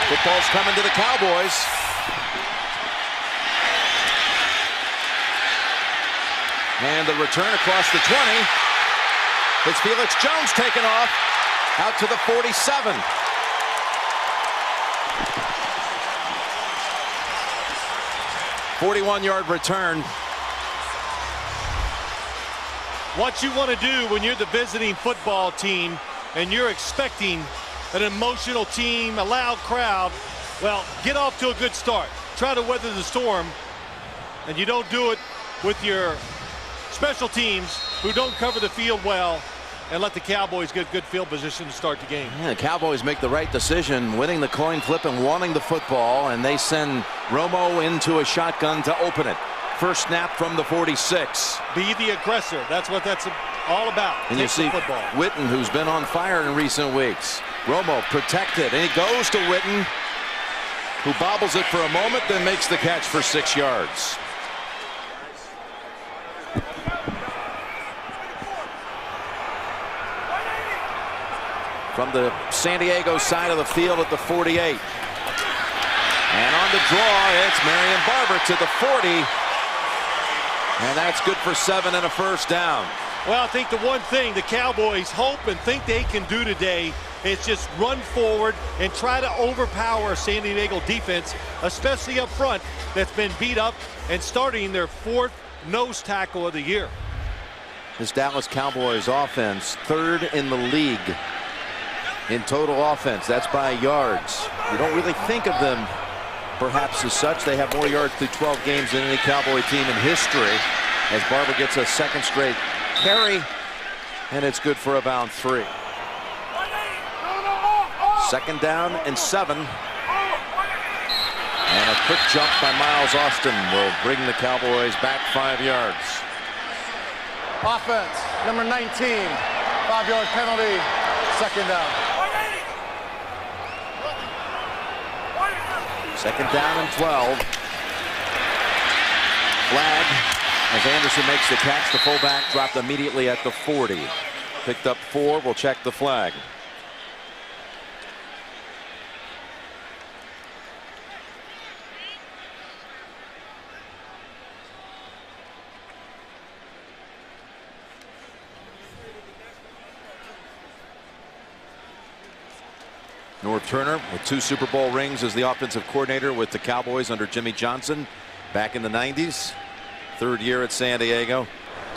Football's coming to the Cowboys. And the return across the 20. It's Felix Jones taken off out to the 47. "41-yard return. What you want to do when you're the visiting football team and you're expecting an emotional team, a loud crowd, well, get off to a good start. Try to weather the storm, and you don't do it with your special teams who don't cover the field well and let the Cowboys get good field position to start the game. Yeah, the Cowboys make the right decision, winning the coin flip and wanting the football, and they send Romo into a shotgun to open it. First snap from the 46. Be the aggressor. That's what that's all about. And you see football. Witten, who's been on fire in recent weeks. Romo protected, and he goes to Witten, who bobbles it for a moment, then makes the catch for 6 yards. From the San Diego side of the field at the 48. And on the draw, it's Marion Barber to the 40. And that's good for 7 and a first down. Well, I think the one thing the Cowboys hope and think they can do today is just run forward and try to overpower San Diego defense, especially up front, that's been beat up and starting their 4th nose tackle of the year. This Dallas Cowboys offense, 3rd in the league in total offense. That's by yards. You don't really think of them perhaps as such. They have more yards through 12 games than any Cowboy team in history, as Barber gets a 2nd straight carry, and it's good for about 3. 2nd down and 7. And a quick jump by Miles Austin will bring the Cowboys back 5 yards. Offense, number 19, 5-yard penalty, 2nd down. 2nd down and 12. Flag as Anderson makes the catch. The fullback dropped immediately at the 40. Picked up 4. We'll check the flag. North Turner with 2 Super Bowl rings as the offensive coordinator with the Cowboys under Jimmy Johnson back in the 90s. 3rd year at San Diego.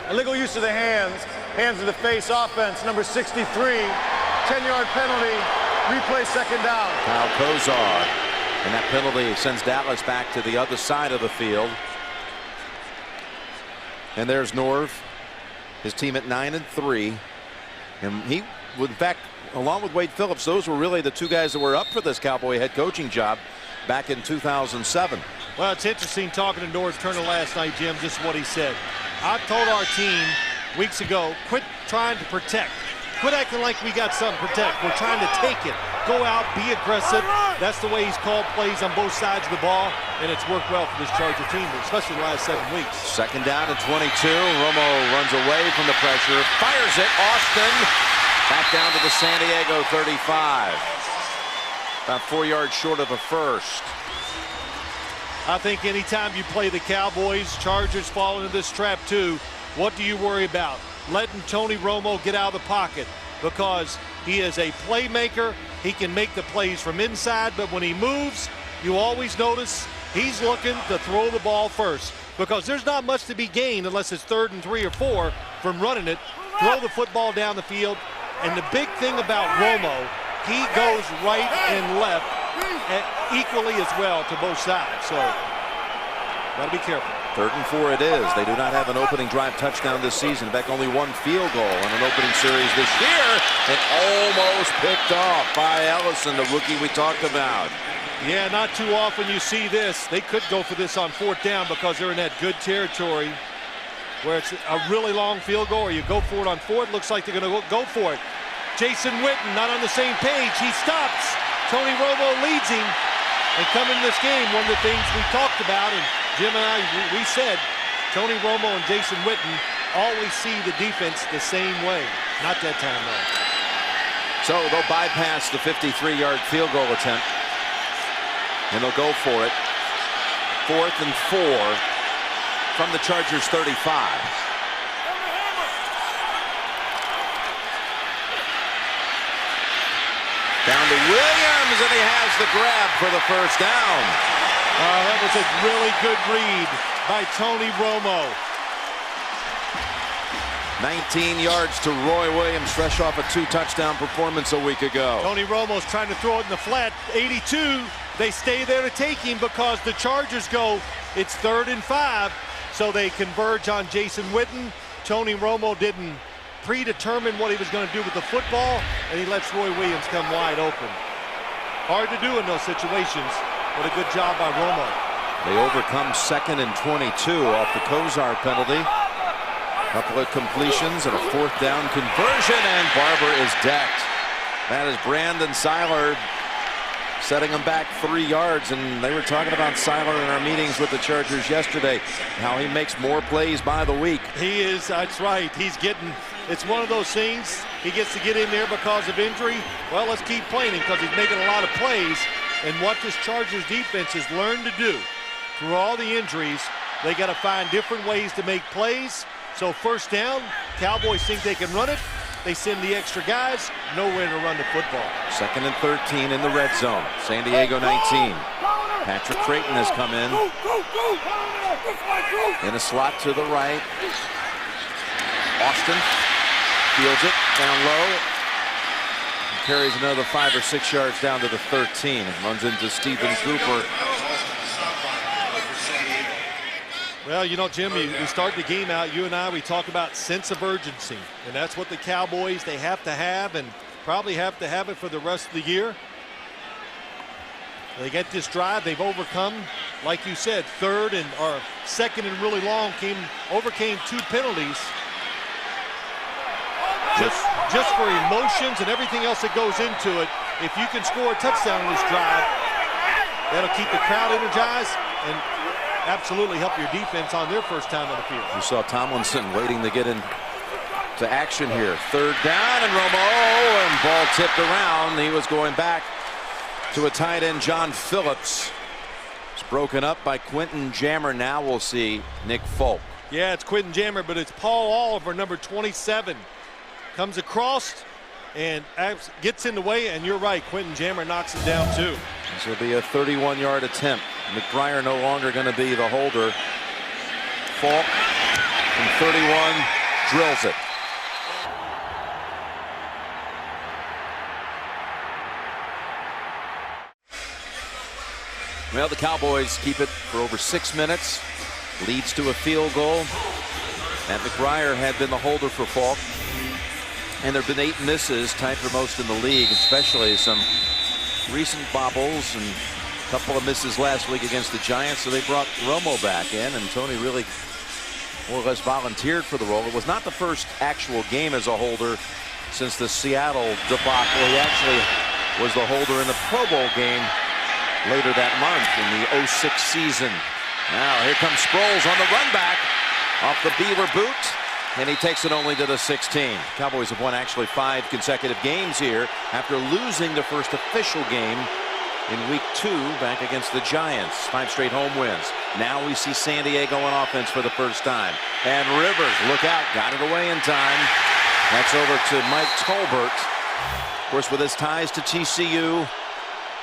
Illegal use of the hands. Hands to the face offense, number 63. 10-yard penalty. Replay 2nd down. Kyle Kozar. And that penalty sends Dallas back to the other side of the field. And there's Norv, his team at 9-3. And he, in fact, along with Wade Phillips, those were really the 2 guys that were up for this Cowboy head coaching job back in 2007. Well, it's interesting talking to North Turner last night, Jim, just what he said. I told our team weeks ago, quit trying to protect. Quit acting like we got something to protect. We're trying to take it. Go out, be aggressive. That's the way he's called plays on both sides of the ball, and it's worked well for this Charger team, especially the last 7 weeks. 2nd down and 22. Romo runs away from the pressure, fires it. Austin back down to the San Diego 35. About 4 yards short of a first. I think anytime you play the Cowboys, Chargers fall into this trap too. What do you worry about? Letting Tony Romo get out of the pocket, because he is a playmaker. He can make the plays from inside, but when he moves, you always notice he's looking to throw the ball first, because there's not much to be gained unless it's 3rd and 3 or 4 from running it. Throw the football down the field. And the big thing about Romo, he goes right and left equally as well to both sides. So, got to be careful. 3rd and 4 it is. They do not have an opening drive touchdown this season. In fact, only 1 field goal in an opening series this year. And almost picked off by Ellison, the rookie we talked about. Yeah, not too often you see this. They could go for this on 4th down because they're in that good territory where it's a really long field goal, or you go for it on 4th. Looks like they're going to go for it. Jason Witten not on the same page. He stops. Tony Romo leads him. And coming in this game, one of the things we talked about, and Jim and I, we said, Tony Romo and Jason Witten always see the defense the same way. Not that time, though. So they'll bypass the 53-yard field goal attempt. And they'll go for it. 4th and 4 from the Chargers 35. Down to Williams, and he has the grab for the first down. That was a really good read by Tony Romo. 19 yards to Roy Williams, fresh off a 2-touchdown performance a week ago. Tony Romo's trying to throw it in the flat. 82. They stay there to take him because the Chargers go, it's 3rd and 5. So they converge on Jason Witten. Tony Romo didn't predetermine what he was going to do with the football, and he lets Roy Williams come wide open. Hard to do in those situations, but a good job by Romo. They overcome 2nd and 22 off the Kozar penalty. Couple of completions and a 4th down conversion, and Barber is decked. That is Brandon Seiler setting them back 3 yards, and they were talking about Seiler in our meetings with the Chargers yesterday, how he makes more plays by the week. He is, that's right. He's getting, it's one of those things, he gets to get in there because of injury. Well, let's keep playing him because he's making a lot of plays, and what this Chargers defense has learned to do through all the injuries, they got to find different ways to make plays. So 1st down, Cowboys think they can run it. They send the extra guys, nowhere to run the football. 2nd and 13 in the red zone. San Diego 19. Patrick Creighton has come in. In a slot to the right. Austin fields it down low. Carries another 5 or 6 yards down to the 13 and runs into Stephen Cooper. Well, you know, Jim, we start the game out, you and I, we talk about sense of urgency. And that's what the Cowboys, they have to have, and probably have to have it for the rest of the year. They get this drive, they've overcome, like you said, 3rd and or 2nd and really long, overcame 2 penalties. Just for emotions and everything else that goes into it, if you can score a touchdown on this drive, that'll keep the crowd energized and absolutely help your defense on their first time on the field. You saw Tomlinson waiting to get into action here. 3rd down, and Romo, and ball tipped around. He was going back to a tight end, John Phillips. It's broken up by Quentin Jammer. Now we'll see Nick Folk. Yeah, it's Quentin Jammer, but it's Paul Oliver, number 27. Comes across and gets in the way, and you're right, Quentin Jammer knocks him down too. This will be a 31-yard attempt. McBriar no longer going to be the holder. Falk from 31 drills it. Well, the Cowboys keep it for over 6 minutes. Leads to a field goal. Matt McBriar had been the holder for Falk. And there have been 8 misses, tied for most in the league, especially some recent bobbles and a couple of misses last week against the Giants. So they brought Romo back in, and Tony really more or less volunteered for the role. It was not the first actual game as a holder since the Seattle debacle. He actually was the holder in the Pro Bowl game later that month in the 06 season. Now here comes Sproles on the run back off the Beaver boot. And he takes it only to the 16. Cowboys have won actually 5 consecutive games here after losing the first official game in week 2 back against the Giants. 5 straight home wins. Now we see San Diego on offense for the first time. And Rivers, look out, got it away in time. That's over to Mike Tolbert. Of course, with his ties to TCU,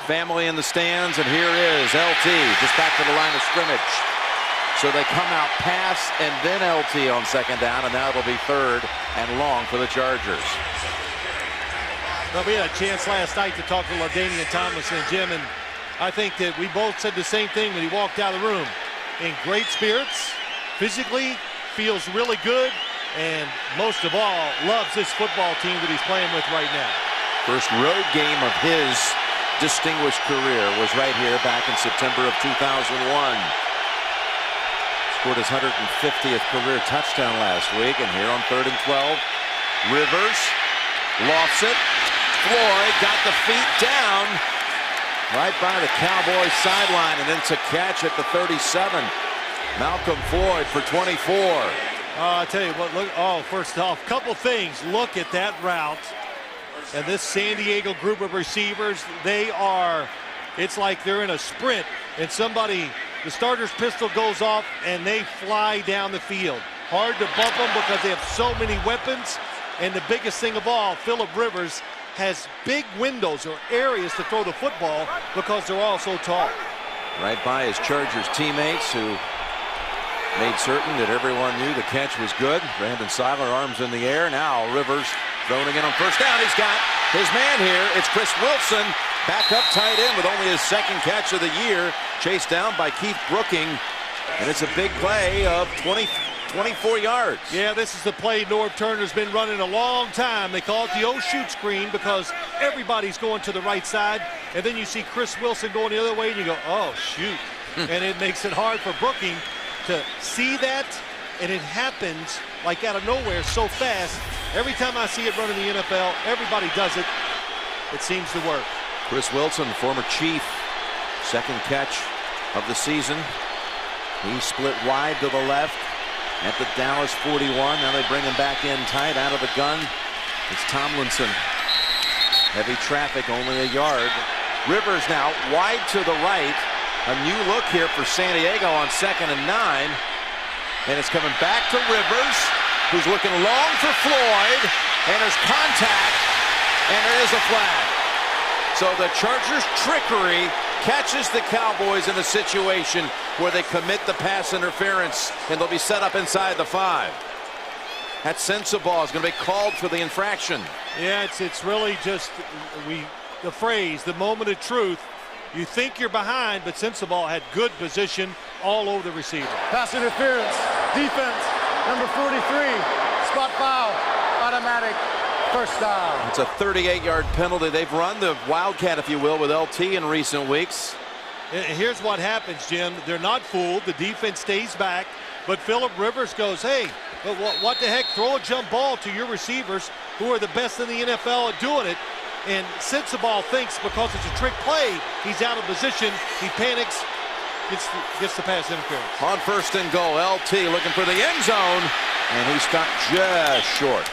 family in the stands, and here is LT just back to the line of scrimmage. So they come out pass and then LT on 2nd down, and now it'll be 3rd and long for the Chargers. Well, we had a chance last night to talk to LaDainian Tomlinson and Jim, and I think that we both said the same thing when he walked out of the room. In great spirits, physically, feels really good, and most of all, loves this football team that he's playing with right now. First road game of his distinguished career was right here back in September of 2001. Scored his 150th career touchdown last week, and here on 3rd and 12, Rivers lofts it. Floyd got the feet down right by the Cowboys sideline, and then to catch at the 37. Malcolm Floyd for 24. I tell you what, look, first off, couple things. Look at that route. And this San Diego group of receivers, they are It's like they're in a sprint and the starter's pistol goes off and they fly down the field. Hard to bump them because they have so many weapons. And the biggest thing of all, Phillip Rivers has big windows or areas to throw the football because they're all so tall. Right by his Chargers teammates, who made certain that everyone knew the catch was good. Brandon Seiler, arms in the air. Now Rivers throwing it on first down. He's got his man here. It's Chris Wilson, back up tight end with only his second catch of the year. Chased down by Keith Brooking. And it's a big play of 24 yards. Yeah, this is the play Norv Turner's been running a long time. They call it the shoot screen because everybody's going to the right side. And then you see Chris Wilson going the other way and you go, oh, shoot. And it makes it hard for Brooking to see that. And it happens like out of nowhere so fast. Every time I see it run in the NFL, everybody does it. It seems to work. Chris Wilson, former Chief, second catch of the season. He split wide to the left at the Dallas 41. Now they bring him back in tight out of the gun. It's Tomlinson. Heavy traffic, only a yard. Rivers now wide to the right. A new look here for San Diego on 2nd and 9. And it's coming back to Rivers, who's looking long for Floyd. And there's contact. And there is a flag. So the Chargers' trickery catches the Cowboys in a situation where they commit the pass interference, and they'll be set up inside the 5. That Sensabaugh is going to be called for the infraction. Yeah, it's really just the phrase, the moment of truth. You think you're behind, but Sensabaugh had good position all over the receiver. Pass interference. Defense. Number 43. Spot foul. Automatic. First down. It's a 38-yard penalty. They've run the Wildcat, if you will, with LT in recent weeks. Here's what happens, Jim. They're not fooled. The defense stays back. But Phillip Rivers goes, hey, what the heck? Throw a jump ball to your receivers who are the best in the NFL at doing it. And Sensabaugh thinks because it's a trick play, he's out of position. He panics, gets the pass interference. On 1st and goal, LT looking for the end zone. And he stopped just short.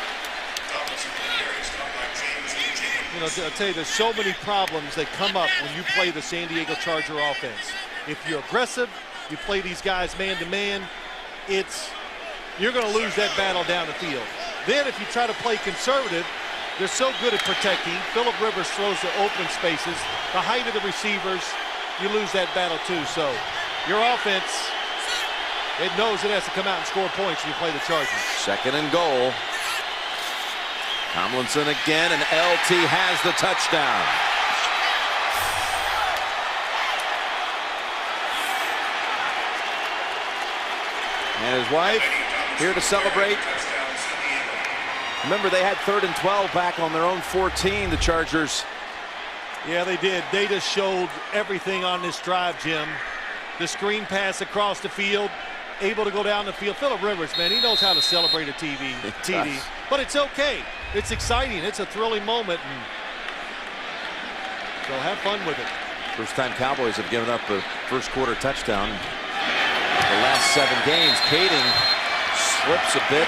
You know, I'll tell you, there's so many problems that come up when you play the San Diego Charger offense. If you're aggressive, you play these guys man-to-man, you're going to lose that battle down the field. Then if you try to play conservative, they're so good at protecting. Phillip Rivers throws the open spaces, the height of the receivers, you lose that battle too. So your offense, it knows it has to come out and score points when you play the Chargers. 2nd and goal. Tomlinson again, and LT has the touchdown. And his wife here to celebrate. Remember, they had 3rd and 12 back on their own 14, the Chargers. Yeah, they did. They just showed everything on this drive, Jim. The screen pass across the field, able to go down the field. Phillip Rivers, man, he knows how to celebrate a TD. But it's okay. It's exciting. It's a thrilling moment. And so have fun with it. First time Cowboys have given up a first quarter touchdown. The last 7 games, Kading slips a bit,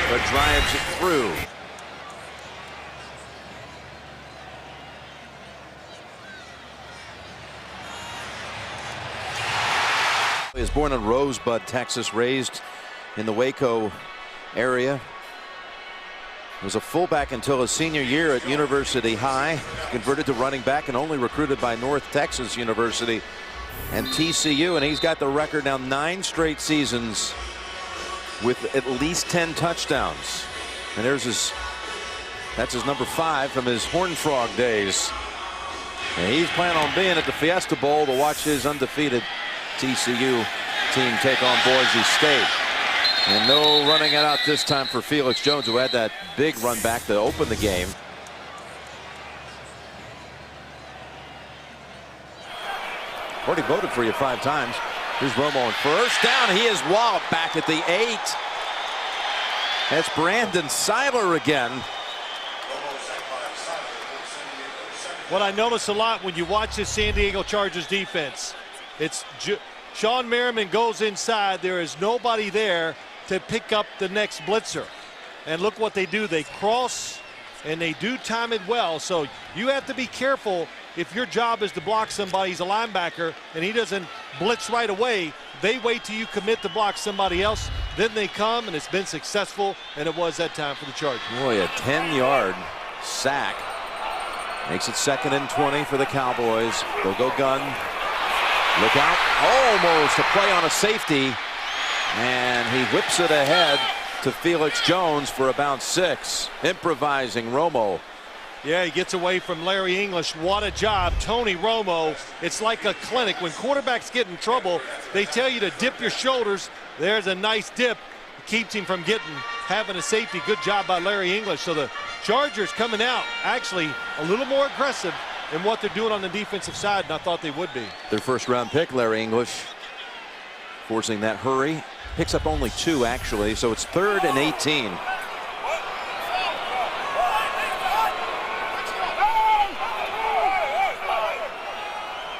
but drives it through. He was born in Rosebud, Texas, raised in the Waco area. Was a fullback until his senior year at University High. Converted to running back and only recruited by North Texas University and TCU. And he's got the record now 9 straight seasons with at least 10 touchdowns. And that's his number 5 from his Horned Frog days. And he's planning on being at the Fiesta Bowl to watch his undefeated TCU team take on Boise State. And no running it out this time for Felix Jones, who had that big run back to open the game. Already voted for you 5 times. Here's Romo on first down. He is walloped back at the 8. That's Brandon Seiler again. What I notice a lot when you watch this San Diego Chargers defense, it's Sean Merriman goes inside. There is nobody there to pick up the next blitzer. And look what they do. They cross and they do time it well. So you have to be careful if your job is to block somebody, he's a linebacker, and he doesn't blitz right away, they wait till you commit to block somebody else. Then they come, and it's been successful, and it was that time for the Chargers. Boy, a 10-yard sack. Makes it 2nd and 20 for the Cowboys. They'll go gun. Look out. Almost a play on a safety. And he whips it ahead to Felix Jones for about 6. Improvising Romo. Yeah, he gets away from Larry English. What a job. Tony Romo. It's like a clinic. When quarterbacks get in trouble, they tell you to dip your shoulders. There's a nice dip. It keeps him from having a safety. Good job by Larry English. So the Chargers coming out actually a little more aggressive in what they're doing on the defensive side, and I thought they would be. Their first-round pick, Larry English, forcing that hurry. Picks up only 2, actually, so it's 3rd and 18.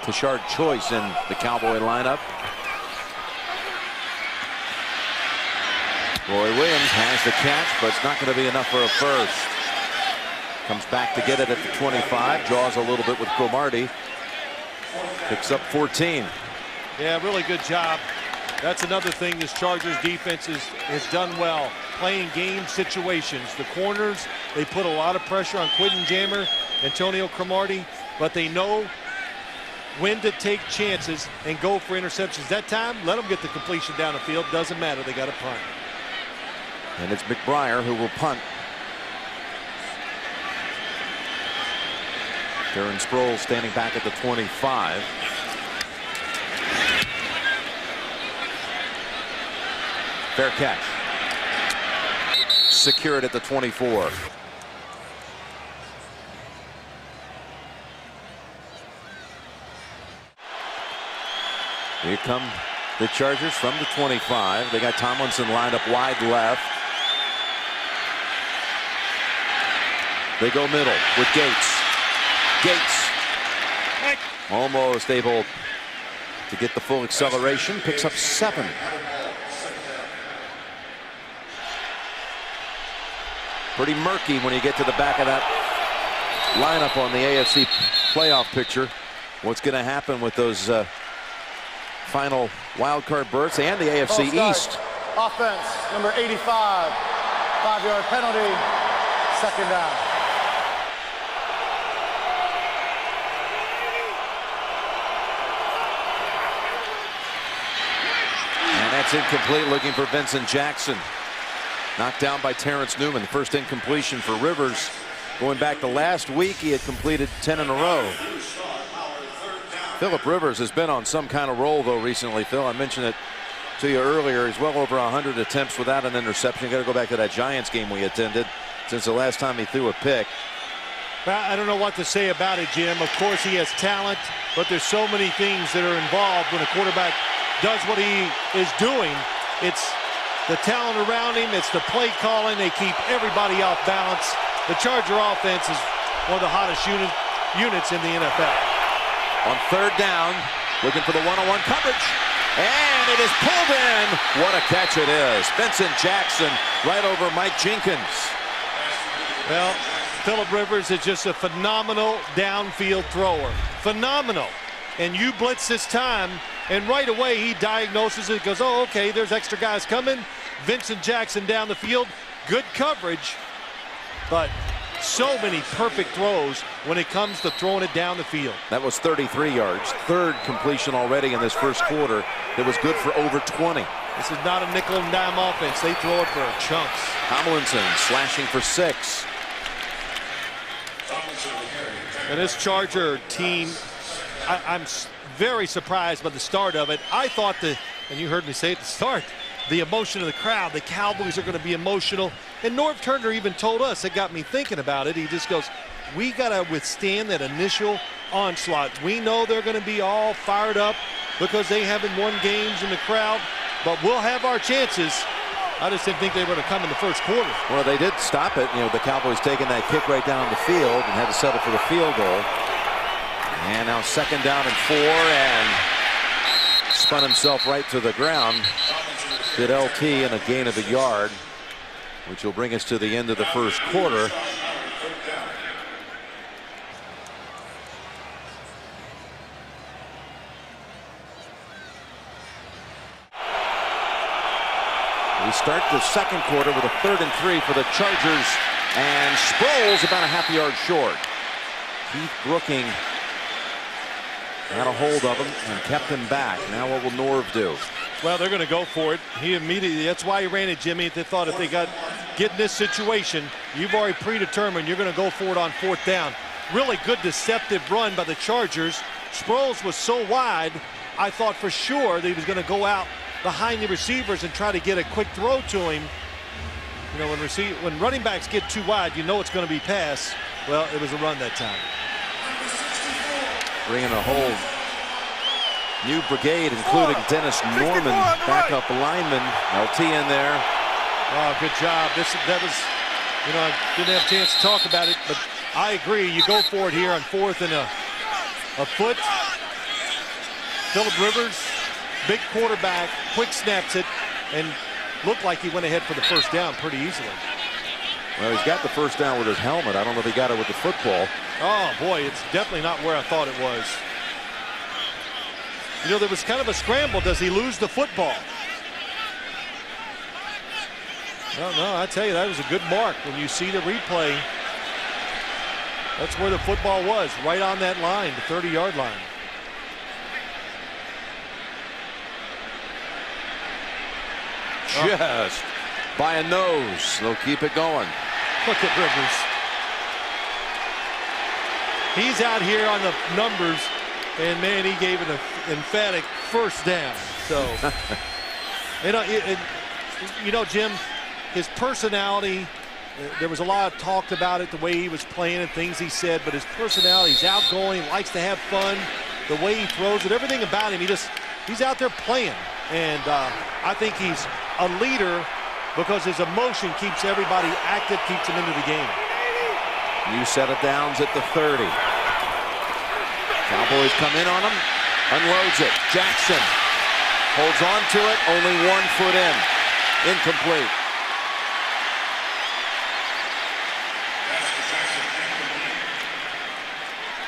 Tashard Choice in the Cowboy lineup. Roy Williams has the catch, but it's not going to be enough for a first. Comes back to get it at the 25. Draws a little bit with Cromartie. Picks up 14. Yeah, really good job. That's another thing this Chargers defense has done well. Playing game situations. The corners, they put a lot of pressure on Quentin Jammer, Antonio Cromartie, but they know when to take chances and go for interceptions. That time, let them get the completion down the field. Doesn't matter. They got a punt. And it's McBriar who will punt. Darren Sproles standing back at the 25. Fair catch. Secured at the 24. Here come the Chargers from the 25. They got Tomlinson lined up wide left. They go middle with Gates. Gates almost able to get the full acceleration. Picks up 7. Pretty murky when you get to the back of that lineup on the AFC playoff picture. What's going to happen with those final wild card berths and the AFC East? Offense, number 85. 5-yard penalty. 2nd down. And that's incomplete. Looking for Vincent Jackson. Knocked down by Terrence Newman. First incompletion for Rivers. Going back to last week, he had completed 10 in a row. Phillip Rivers has been on some kind of roll, though, recently, Phil. I mentioned it to you earlier. He's well over 100 attempts without an interception. Got to go back to that Giants game we attended since the last time he threw a pick. Well, I don't know what to say about it, Jim. Of course, he has talent, but there's so many things that are involved when a quarterback does what he is doing. It's the talent around him. It's the play calling. They keep everybody off balance. The Charger offense is one of the hottest units in the NFL. On 3rd down, looking for the one-on-one coverage. And it is pulled in. What a catch it is. Vincent Jackson right over Mike Jenkins. Well, Phillip Rivers is just a phenomenal downfield thrower. Phenomenal. And you blitz this time, and right away he diagnoses it, goes, oh, okay, there's extra guys coming. Vincent Jackson down the field. Good coverage, but so many perfect throws when it comes to throwing it down the field. That was 33 yards. 3rd completion already in this first quarter. It was good for over 20. This is not a nickel and dime offense. They throw it for chunks. Tomlinson slashing for 6. And this Charger team, I'm very surprised by the start of it. I thought and you heard me say at the start, the emotion of the crowd, the Cowboys are going to be emotional. And Norv Turner even told us, it got me thinking about it. He just goes, we got to withstand that initial onslaught. We know they're going to be all fired up because they haven't won games in the crowd, but we'll have our chances. I just didn't think they were going to come in the first quarter. Well, they did stop it. You know, the Cowboys taking that kick right down the field and had to settle for the field goal. And now 2nd down and 4, and spun himself right to the ground. Did LT in a gain of a yard, which will bring us to the end of the first quarter. We start the second quarter with a 3rd and 3 for the Chargers, and Sproles about a half-yard short. Keith Brooking got a hold of him and kept him back. Now what will Norv do? Well, they're going to go for it. He immediately, that's why he ran it, Jimmy. They thought if they get in this situation, you've already predetermined you're going to go for it on 4th down. Really good deceptive run by the Chargers. Sproles was so wide, I thought for sure that he was going to go out behind the receivers and try to get a quick throw to him. You know, when running backs get too wide, you know it's going to be pass. Well, it was a run that time. Bringing a whole new brigade, including Dennis Norman, backup lineman. LT in there. Oh, good job. That was, you know, I didn't have a chance to talk about it, but I agree. You go for it here on 4th and a foot. Phillip Rivers, big quarterback, quick snaps it, and looked like he went ahead for the 1st down pretty easily. Well, he's got the 1st down with his helmet. I don't know if he got it with the football. Oh, boy, it's definitely not where I thought it was. You know, there was kind of a scramble. Does he lose the football? Well, no, I tell you, that was a good mark. When you see the replay, that's where the football was, right on that line, the 30-yard line. Just by a nose. They'll keep it going. Look at Rivers. He's out here on the numbers, and man, he gave an emphatic 1st down. So, you know, Jim, his personality, there was a lot of talk about it, the way he was playing and things he said, but his personality, he's outgoing, likes to have fun, the way he throws it, everything about him, he's out there playing. And I think he's a leader because his emotion keeps everybody active, keeps them into the game. New set of downs at the 30. Cowboys come in on him, unloads it. Jackson holds on to it, only 1 foot in. Incomplete.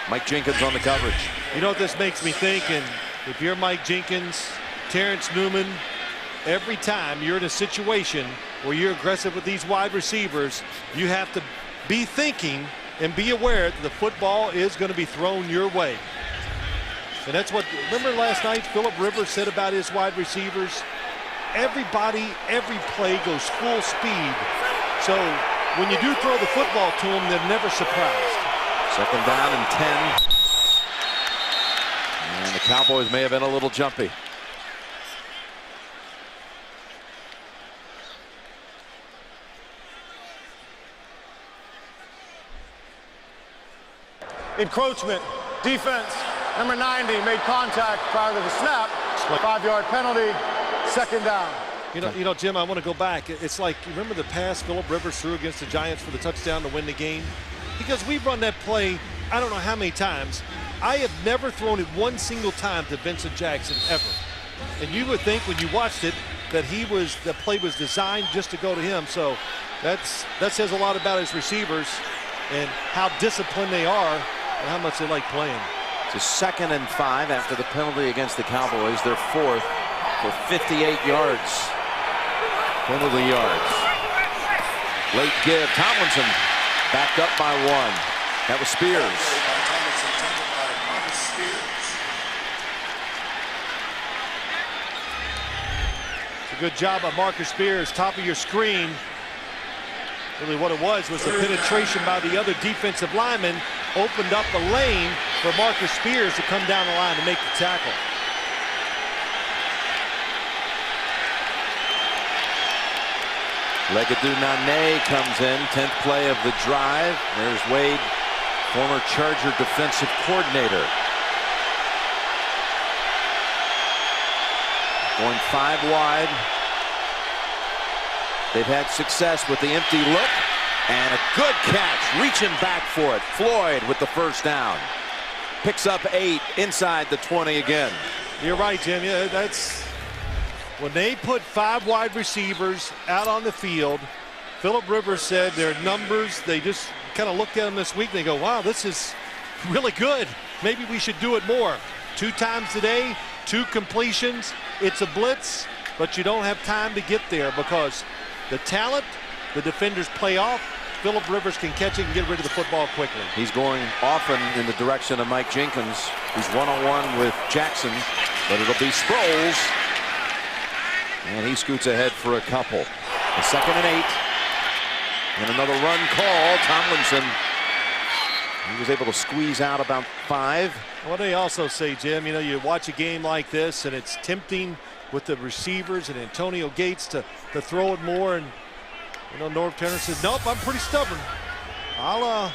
Mike Jenkins on the coverage. You know what this makes me think? And if you're Mike Jenkins, Terrence Newman, every time you're in a situation where you're aggressive with these wide receivers, you have to be thinking and be aware that the football is going to be thrown your way. And that's what, remember last night, Phillip Rivers said about his wide receivers? Everybody, every play goes full speed. So when you do throw the football to them, they're never surprised. 2nd down and 10. And the Cowboys may have been a little jumpy. Encroachment. Defense. Number 90 made contact prior to the snap. 5-yard penalty. 2nd down. You know, Jim, I want to go back. It's like, you remember the pass Phillip Rivers threw against the Giants for the touchdown to win the game? Because we've run that play, I don't know how many times. I have never thrown it one single time to Vincent Jackson, ever. And you would think when you watched it that the play was designed just to go to him. So that says a lot about his receivers and how disciplined they are and how much they like playing. It's a 2nd and 5 after the penalty against the Cowboys. They're 4th for 58 yards. Penalty yards. Late give. Tomlinson backed up by 1. That was Spears. It's a good job by Marcus Spears. Top of your screen. Really what it was the penetration by the other defensive lineman opened up the lane for Marcus Spears to come down the line to make the tackle. Legadou Nane comes in, 10th play of the drive. There's Wade, former Charger defensive coordinator. Going 5 wide. They've had success with the empty look. And a good catch, reaching back for it. Floyd with the 1st down. Picks up 8 inside the 20 again. You're right, Jim. Yeah, that's when they put 5 wide receivers out on the field. Phillip Rivers said their numbers, they just kind of looked at them this week. They go, wow, this is really good. Maybe we should do it more. 2 times today, 2 completions. It's a blitz. but you don't have time to get there because the talent the defenders play off. Phillip Rivers can catch it and get rid of the football quickly. He's going often in the direction of Mike Jenkins. He's one-on-one with Jackson, but it'll be Sproles. And he scoots ahead for a couple. A 2nd and 8. And another run call. Tomlinson. He was able to squeeze out about 5. What they also say, Jim, you know, you watch a game like this and it's tempting with the receivers and Antonio Gates to throw it more, and you know, Norv Turner says, nope, I'm pretty stubborn. I'll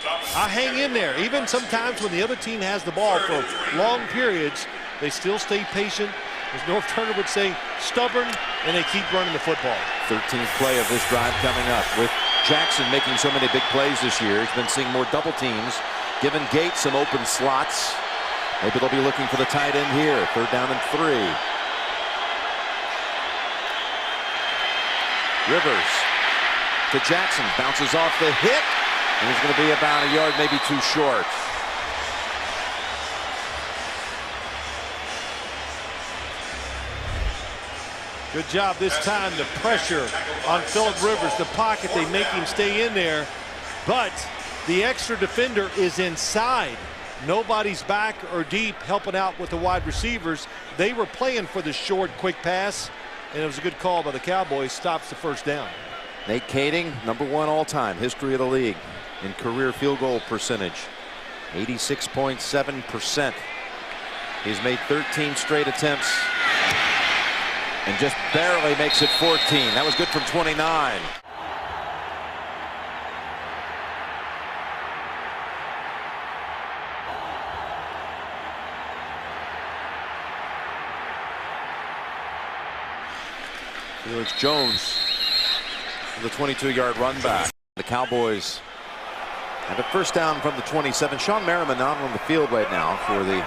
hang in there. Even sometimes when the other team has the ball for long periods, they still stay patient. As Norv Turner would say, stubborn, and they keep running the football. 13th play of this drive coming up. With Jackson making so many big plays this year, he's been seeing more double teams, giving Gates some open slots. Maybe they'll be looking for the tight end here. 3rd down and 3. Rivers to Jackson, bounces off the hit, and he's going to be about a yard, maybe too short. Good job this time, the pressure on Phillip Rivers, the pocket, they make him stay in there, but the extra defender is inside. Nobody's back or deep helping out with the wide receivers. They were playing for the short, quick pass, and it was a good call by the Cowboys. Stops the 1st down. Nate Kading, number 1 all-time, history of the league in career field goal percentage, 86.7%. He's made 13 straight attempts and just barely makes it 14. That was good from 29. Felix Jones, the 22-yard run back. The Cowboys have a 1st down from the 27. Sean Merriman not on the field right now for the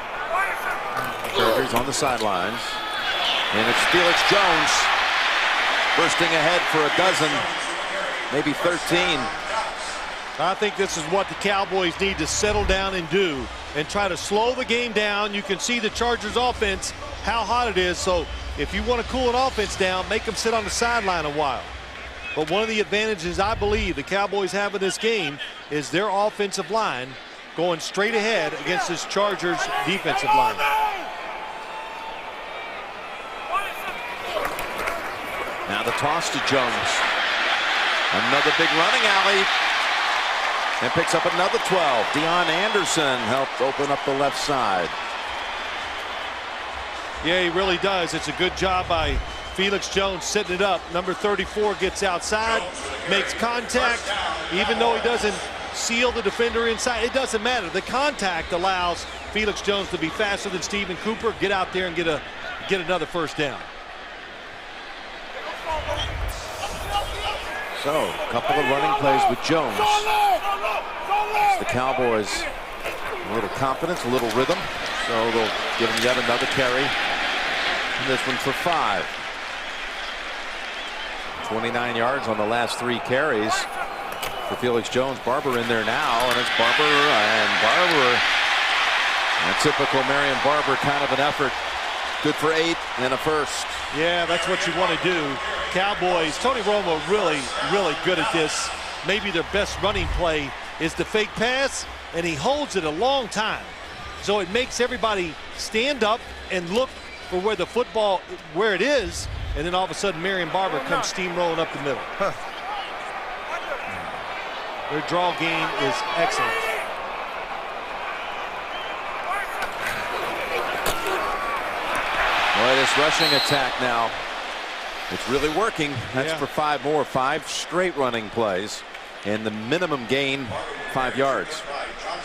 Chargers, on the sidelines. And it's Felix Jones bursting ahead for a dozen, maybe 13. I think this is what the Cowboys need to settle down and do and try to slow the game down. You can see the Chargers offense, how hot it is. So if you want to cool an offense down, make them sit on the sideline a while. But one of the advantages I believe the Cowboys have in this game is their offensive line going straight ahead against this Chargers defensive line. Now the toss to Jones. Another big running alley. And picks up another 12. Deion Anderson helped open up the left side. Yeah, he really does. It's a good job by Felix Jones setting it up. Number 34 gets outside, makes contact. Even though he doesn't seal the defender inside, it doesn't matter. The contact allows Felix Jones to be faster than Stephen Cooper, get out there and get another 1st down. So, a couple of running plays with Jones. It's the Cowboys a little confidence, a little rhythm. So they'll give him yet another carry. And this one for 5. 29 yards on the last 3 carries for Felix Jones. Barber in there now, and it's Barber and Barber. A typical Marion Barber kind of an effort. Good for 8 and a 1st. Yeah, that's what you want to do. Cowboys, Tony Romo really good at this. Maybe their best running play is the fake pass, and he holds it a long time. So it makes everybody stand up and look for where the football, where it is, and then all of a sudden Marion Barber comes steamrolling up the middle. Their draw game is excellent. Boy, this rushing attack now, it's really working. That's for 5 more. 5 straight running plays. And the minimum gain, 5 yards.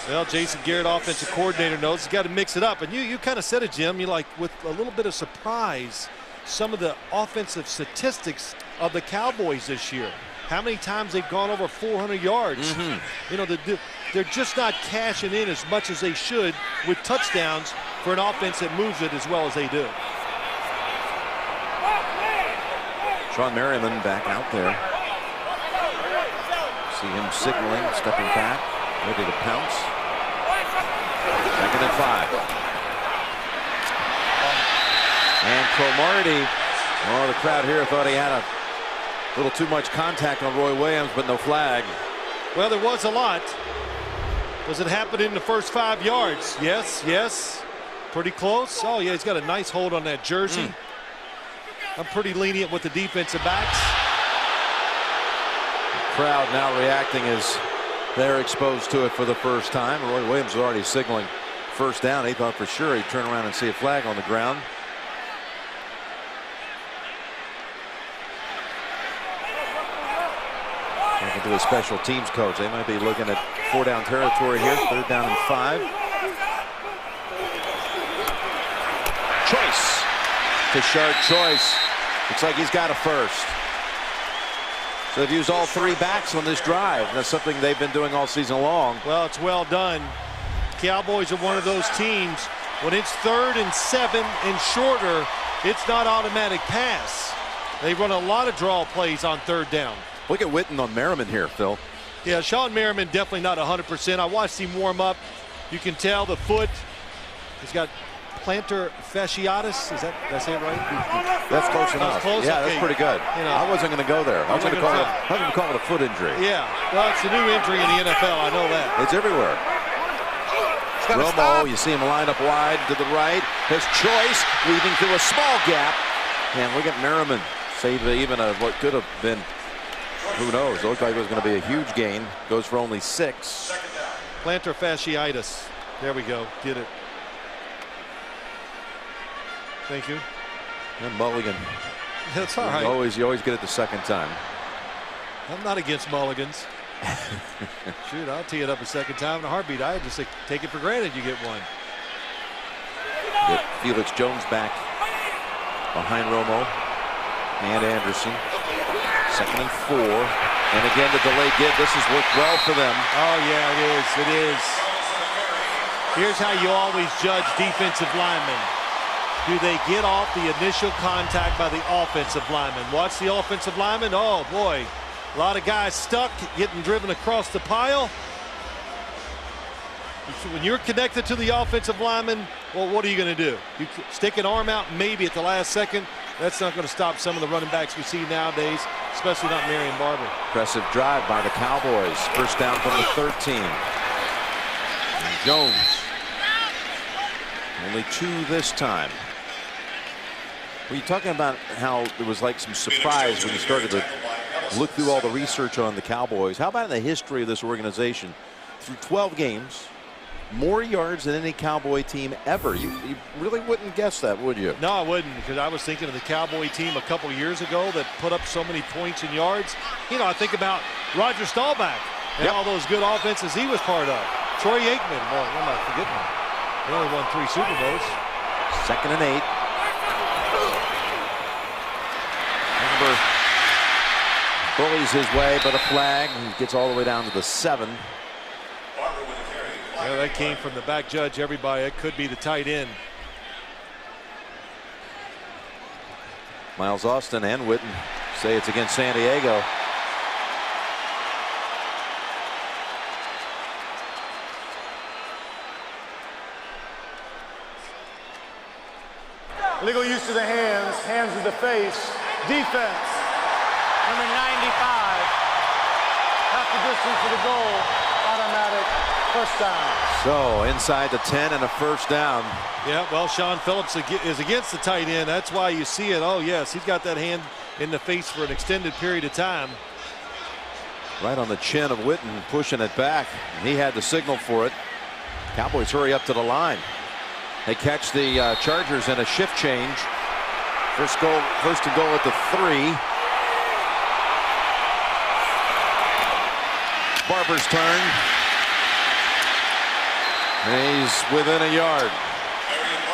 Well, Jason Garrett, offensive coordinator, knows he's got to mix it up. And you kind of said it, Jim. You like, with a little bit of surprise, some of the offensive statistics of the Cowboys this year. How many times they've gone over 400 yards. You know, they're just not cashing in as much as they should with touchdowns for an offense that moves it as well as they do. Sean Merriman back out there. See him signaling, stepping back, ready to pounce. 2nd and 5. And Cromartie Well, the crowd here thought he had a little too much contact on Roy Williams, but no flag. Well, there was a lot. Does it happen in the first 5 yards? Yes, yes. Pretty close. Oh, yeah, he's got a nice hold on that jersey. I'm pretty lenient with the defensive backs. The crowd now reacting as they're exposed to it for the first time. Roy Williams was already signaling first down. He thought for sure he'd turn around and see a flag on the ground. Talking to his special teams coach. They might be looking at 4-down territory here. 3rd down and 5. Choice. Tashard Choice. Looks like he's got a first. So they've used all 3 backs on this drive. That's something they've been doing all season long. Well, it's well done. Cowboys are one of those teams. When it's 3rd and 7 and shorter, it's not automatic pass. They run a lot of draw plays on 3rd down. Look at Witten on Merriman here, Phil. Yeah, Sean Merriman definitely not 100%. I watched him warm up. You can tell the foot. He's got plantar fasciitis. Did I say it right? That's close enough. Close? Yeah, Okay. that's pretty good. You know, I wasn't going to go there. I was going to call it a foot injury. Yeah, well, it's a new injury in the NFL. I know that. It's everywhere. Romo, you see him line up wide to the right. His choice, weaving through a small gap. And look at Merriman. Save even what could have been, who knows, it looked like it was going to be a huge gain. Goes for only 6. Plantar fasciitis. There we go. Get it. Thank you. And Mulligan. That's all right. You always get it the second time. I'm not against mulligans. Shoot, I'll tee it up a second time in a heartbeat. I just take it for granted you get one. Get Felix Jones back behind Romo and Anderson. 2nd and 4. And again, the delayed give. This has worked well for them. Oh, yeah, it is. It is. Here's how you always judge defensive linemen. Do they get off the initial contact by the offensive lineman? Watch the offensive lineman. Oh, boy. A lot of guys stuck, getting driven across the pile. When you're connected to the offensive lineman, well, what are you going to do? You stick an arm out maybe at the last second. That's not going to stop some of the running backs we see nowadays, especially not Marion Barber. Impressive drive by the Cowboys. First down from the 13. And Jones. Only 2 this time. Were you talking about how there was like some surprise when you started to look through all the research on the Cowboys? How about in the history of this organization? Through 12 games, more yards than any Cowboy team ever. You really wouldn't guess that, would you? No, I wouldn't, because I was thinking of the Cowboy team a couple years ago that put up so many points and yards. You know, I think about Roger Staubach and all those good offenses he was part of. Troy Aikman, well, what am I forgetting? They only won 3 Super Bowls. 2nd and 8. Bullies his way, but a flag. He gets all the way down to the 7. Yeah, that came from the back judge. Everybody, it could be the tight end. Miles Austin and Witten say it's against San Diego. Illegal use of the hands, hands of the face, defense. Number 95, half the distance to the goal, automatic first down. So inside the 10 and a first down. Yeah, well, Sean Phillips is against the tight end. That's why you see it. Oh, yes, he's got that hand in the face for an extended period of time. Right on the chin of Witten, pushing it back. He had the signal for it. Cowboys hurry up to the line. They catch the Chargers in a shift change. First and goal at the 3. Barber's turn. And he's within a yard.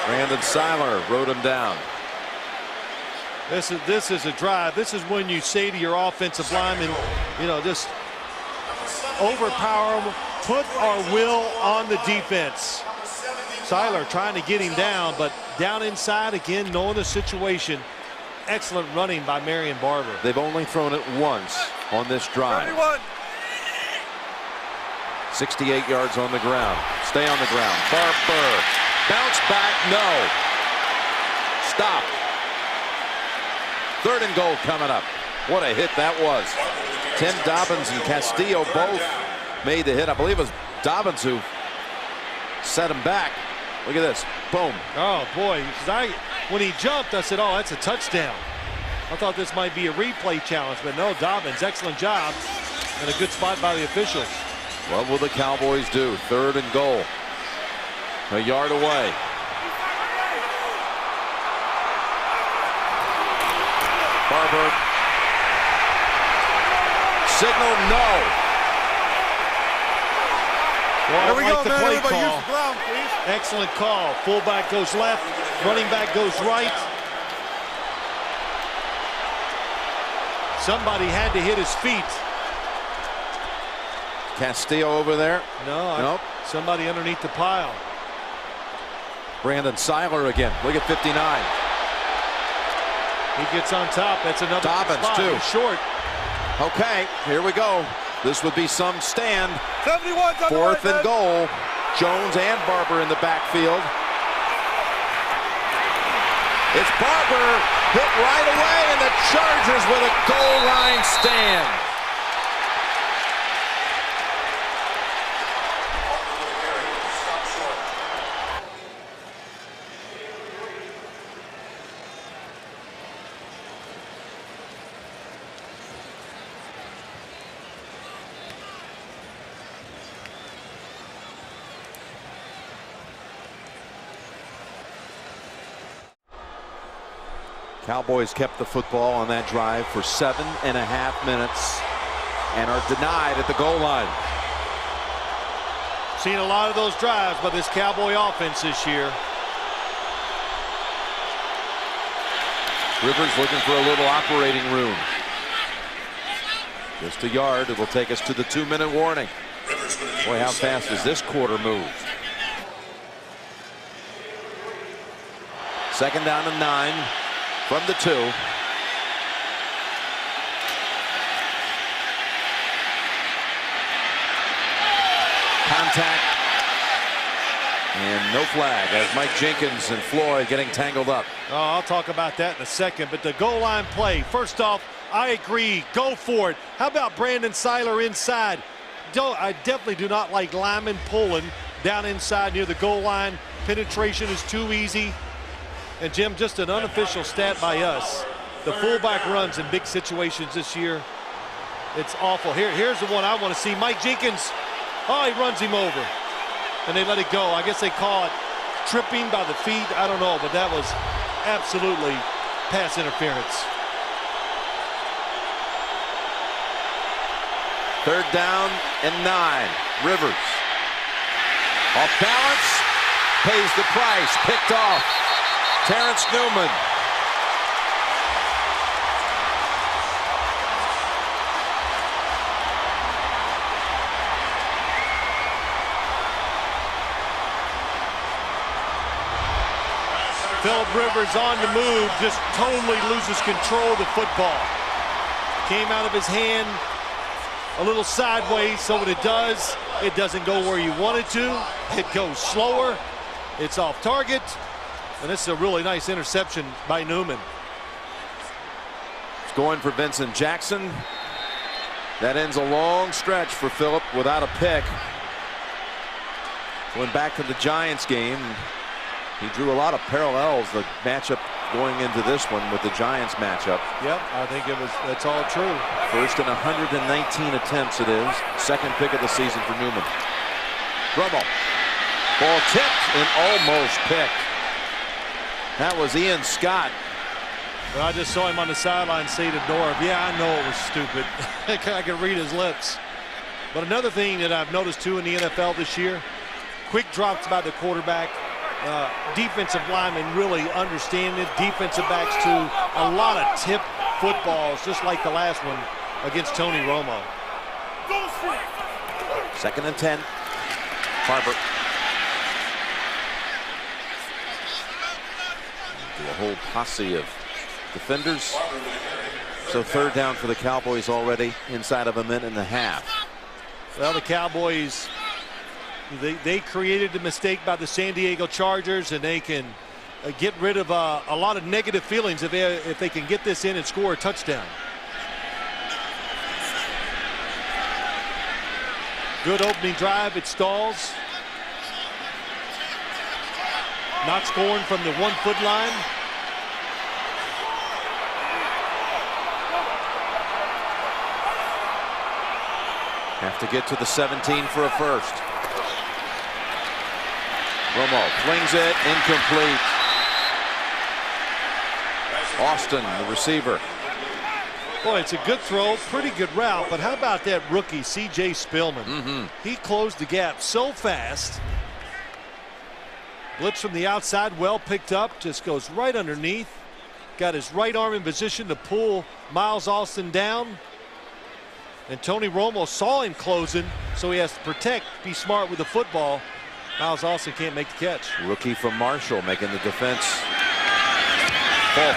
Brandon Seiler rode him down. This is a drive. This is when you say to your offensive lineman, you know, just overpower them, put our will on the defense. Seiler trying to get him down, but down inside again, knowing the situation. Excellent running by Marion Barber. They've only thrown it once on this drive. 31. 68 yards on the ground. Stay on the ground. Barber. Bounce back. No. Stop. and goal coming up. What a hit that was. Tim Dobbins and Castillo both made the hit. I believe it was Dobbins who set him back. Look at this. Boom. Oh, boy. When he jumped, I said, oh, that's a touchdown. I thought this might be a replay challenge, but no, Dobbins, excellent job. And a good spot by the officials. What will the Cowboys do? 3rd and goal. A yard away. Barber. Signal no. Well, There we like go, the man. play Everybody use call. the ground, please. Excellent call. Fullback goes left, running back goes right. Somebody had to hit his feet. Castillo over there. No, Nope. somebody underneath the pile. Brandon Seiler again. Look at 59. He gets on top. That's another Dobbins, spot. too. He's short. Okay, here we go. This would be some stand. 71's on the 4th right, and man. goal. Jones and Barber in the backfield. It's Barber hit right away, and the Chargers with a goal line stand. Cowboys kept the football on that drive for 7.5 minutes and are denied at the goal line. Seen a lot of those drives by this Cowboy offense this year. Rivers looking for a little operating room. Just a yard. It will take us to the 2-minute warning. Boy, how fast does this quarter move? 2nd down and 9 from the 2. Contact. And no flag as Mike Jenkins and Floyd getting tangled up. Oh, I'll talk about that in a second. But the goal line play, first off, I agree. Go for it. How about Brandon Seiler inside? I definitely do not like Lyman pulling down inside near the goal line. Penetration is too easy. And Jim, just an unofficial stat by us. The fullback runs in big situations this year. It's awful. Here's the one I want to see. Mike Jenkins. Oh, he runs him over. And they let it go. I guess they call it tripping by the feet. I don't know, but that was absolutely pass interference. 3rd down and 9. Rivers. Off balance. Pays the price. Picked off. Terrence Newman. Phillip Rivers on the move, just totally loses control of the football. Came out of his hand a little sideways, so when it does, it doesn't go where you want it to. It goes slower. It's off target. And this is a really nice interception by Newman. It's going for Vincent Jackson. That ends a long stretch for Phillip without a pick. Going back to the Giants game. He drew a lot of parallels, the matchup going into this one with the Giants matchup. Yep, I think that's all true. First in 119 attempts it is. 2nd pick of the season for Newman. Romo. Ball tipped and almost picked. That was Ian Scott. But I just saw him on the sideline say to Norv, yeah, I know it was stupid. I could read his lips. But another thing that I've noticed too in the NFL this year, quick drops by the quarterback. Defensive linemen really understand it. Defensive backs too. A lot of tip footballs, just like the last one against Tony Romo. 2nd and 10. Barber. A whole posse of defenders. So 3rd down for the Cowboys already inside of 1.5 minutes. Well, the Cowboys, they created the mistake by the San Diego Chargers, and they can get rid of a lot of negative feelings if they can get this in and score a touchdown. Good opening drive. It stalls. Not scoring from the 1-foot line. Have to get to the 17 for a first. Romo flings it, incomplete. Austin, the receiver. Boy, it's a good throw, pretty good route, but how about that rookie, C.J. Spillman? He closed the gap so fast. Blitz from the outside, well picked up, just goes right underneath. Got his right arm in position to pull Miles Austin down. And Tony Romo saw him closing, so he has to protect, be smart with the football. Miles Austin can't make the catch. Rookie from Marshall making the defense. Full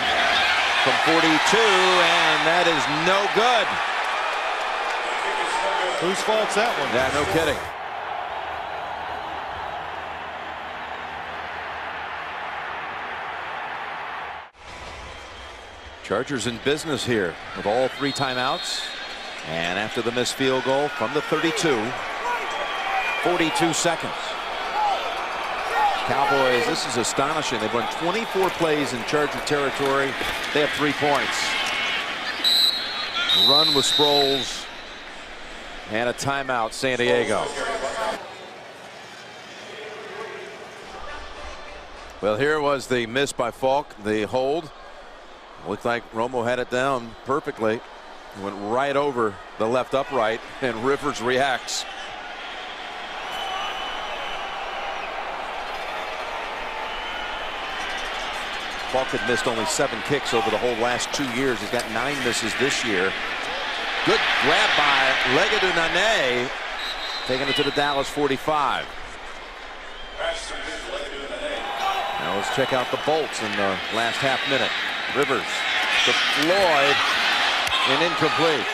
from 42, and that is no good. Whose fault's that one? Yeah, no kidding. Chargers in business here with all 3 timeouts. And after the missed field goal from the 32, 42 seconds. Cowboys, this is astonishing. They've run 24 plays in Charger territory. They have 3 points. Run with Sproles and a timeout, San Diego. Well, here was the miss by Falk, the hold. Looked like Romo had it down perfectly. Went right over the left upright, and Rivers reacts. Falk had missed only 7 kicks over the whole last 2 years. He's got 9 misses this year. Good grab by Legadou Nane, taking it to the Dallas 45. Now let's check out the bolts in the last half minute. Rivers to Floyd. And incomplete.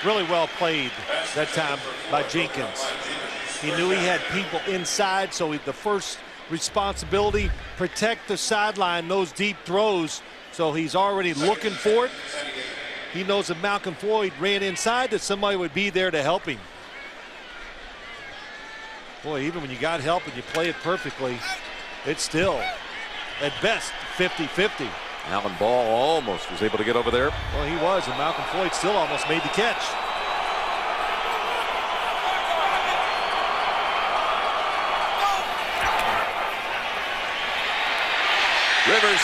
Really well played that time by Jenkins. He knew he had people inside, so the first responsibility, protect the sideline, those deep throws. So he's already looking for it. He knows if Malcolm Floyd ran inside that somebody would be there to help him. Boy, even when you got help and you play it perfectly, it's still, at best, 50-50. Alan Ball almost was able to get over there. Well, he was, and Malcolm Floyd still almost made the catch. Rivers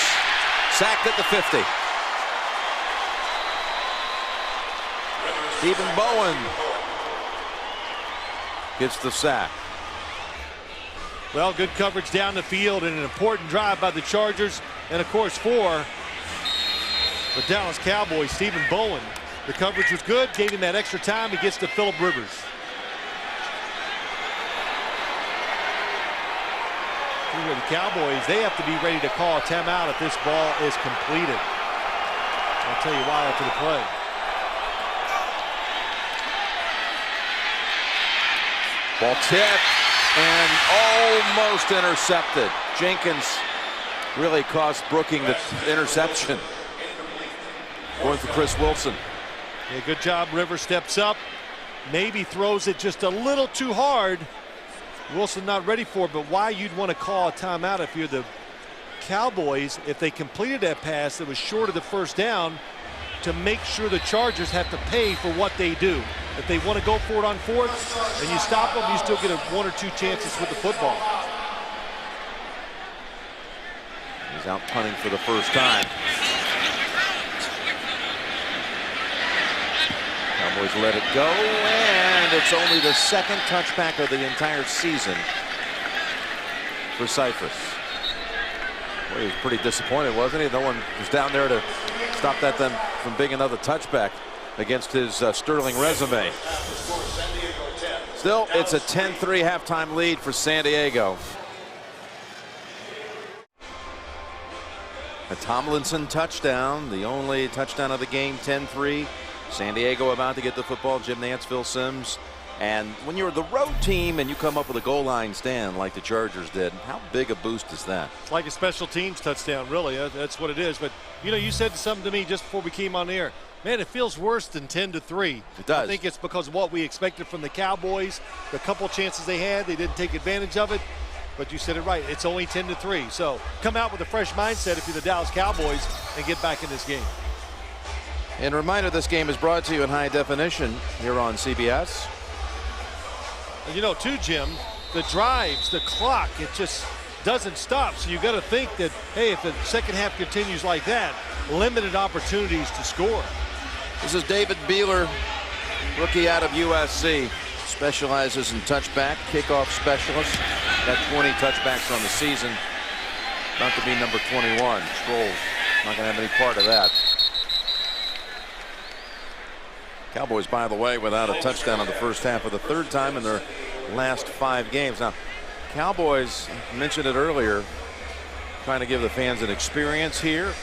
sacked at the 50. Stephen Bowen gets the sack. Well, good coverage down the field and an important drive by the Chargers. And, of course, for the Dallas Cowboys, Stephen Bowen. The coverage was good, gave him that extra time. He gets to Phillip Rivers. The Cowboys, they have to be ready to call a timeout if this ball is completed. I'll tell you why after the play. Ball tipped and almost intercepted. Jenkins really cost Brooking the interception. Going for Chris Wilson. Yeah, good job. Rivers steps up. Maybe throws it just a little too hard. Wilson not ready for it, but why you'd want to call a timeout if you're the Cowboys, if they completed that pass that was short of the first down, to make sure the Chargers have to pay for what they do. If they want to go for it on 4th and you stop them, you still get 1 or 2 chances with the football. He's out punting for the first time. Cowboys let it go, and it's only the 2nd touchback of the entire season for Cyphers. Well, he was pretty disappointed, wasn't he? No one was down there to stop that then from being another touchback against his sterling resume. Still, it's a 10-3 halftime lead for San Diego. A Tomlinson touchdown, the only touchdown of the game, 10-3. San Diego about to get the football. Jim Nance, Phil Simms, And when you're the road team and you come up with a goal line stand like the Chargers did, how big a boost is that? It's like a special teams touchdown, really. That's what it is. But, you know, you said something to me just before we came on the air. Man, it feels worse than 10-3. It does. I think it's because of what we expected from the Cowboys. The couple chances they had, they didn't take advantage of it. But you said it right. It's only 10-3. So come out with a fresh mindset if you're the Dallas Cowboys and get back in this game. And a reminder, this game is brought to you in high definition here on CBS. And you know, too, Jim, the drives, the clock, it just doesn't stop. So you got to think that, hey, if the second half continues like that, limited opportunities to score. This is David Beeler, rookie out of USC. Specializes in touchback, kickoff specialist. Got 20 touchbacks on the season. About to be number 21. Sproles not going to have any part of that. Cowboys, by the way, without a touchdown in the first half for the third time in their last 5 games. Now, Cowboys, I mentioned it earlier, trying to give the fans an experience here.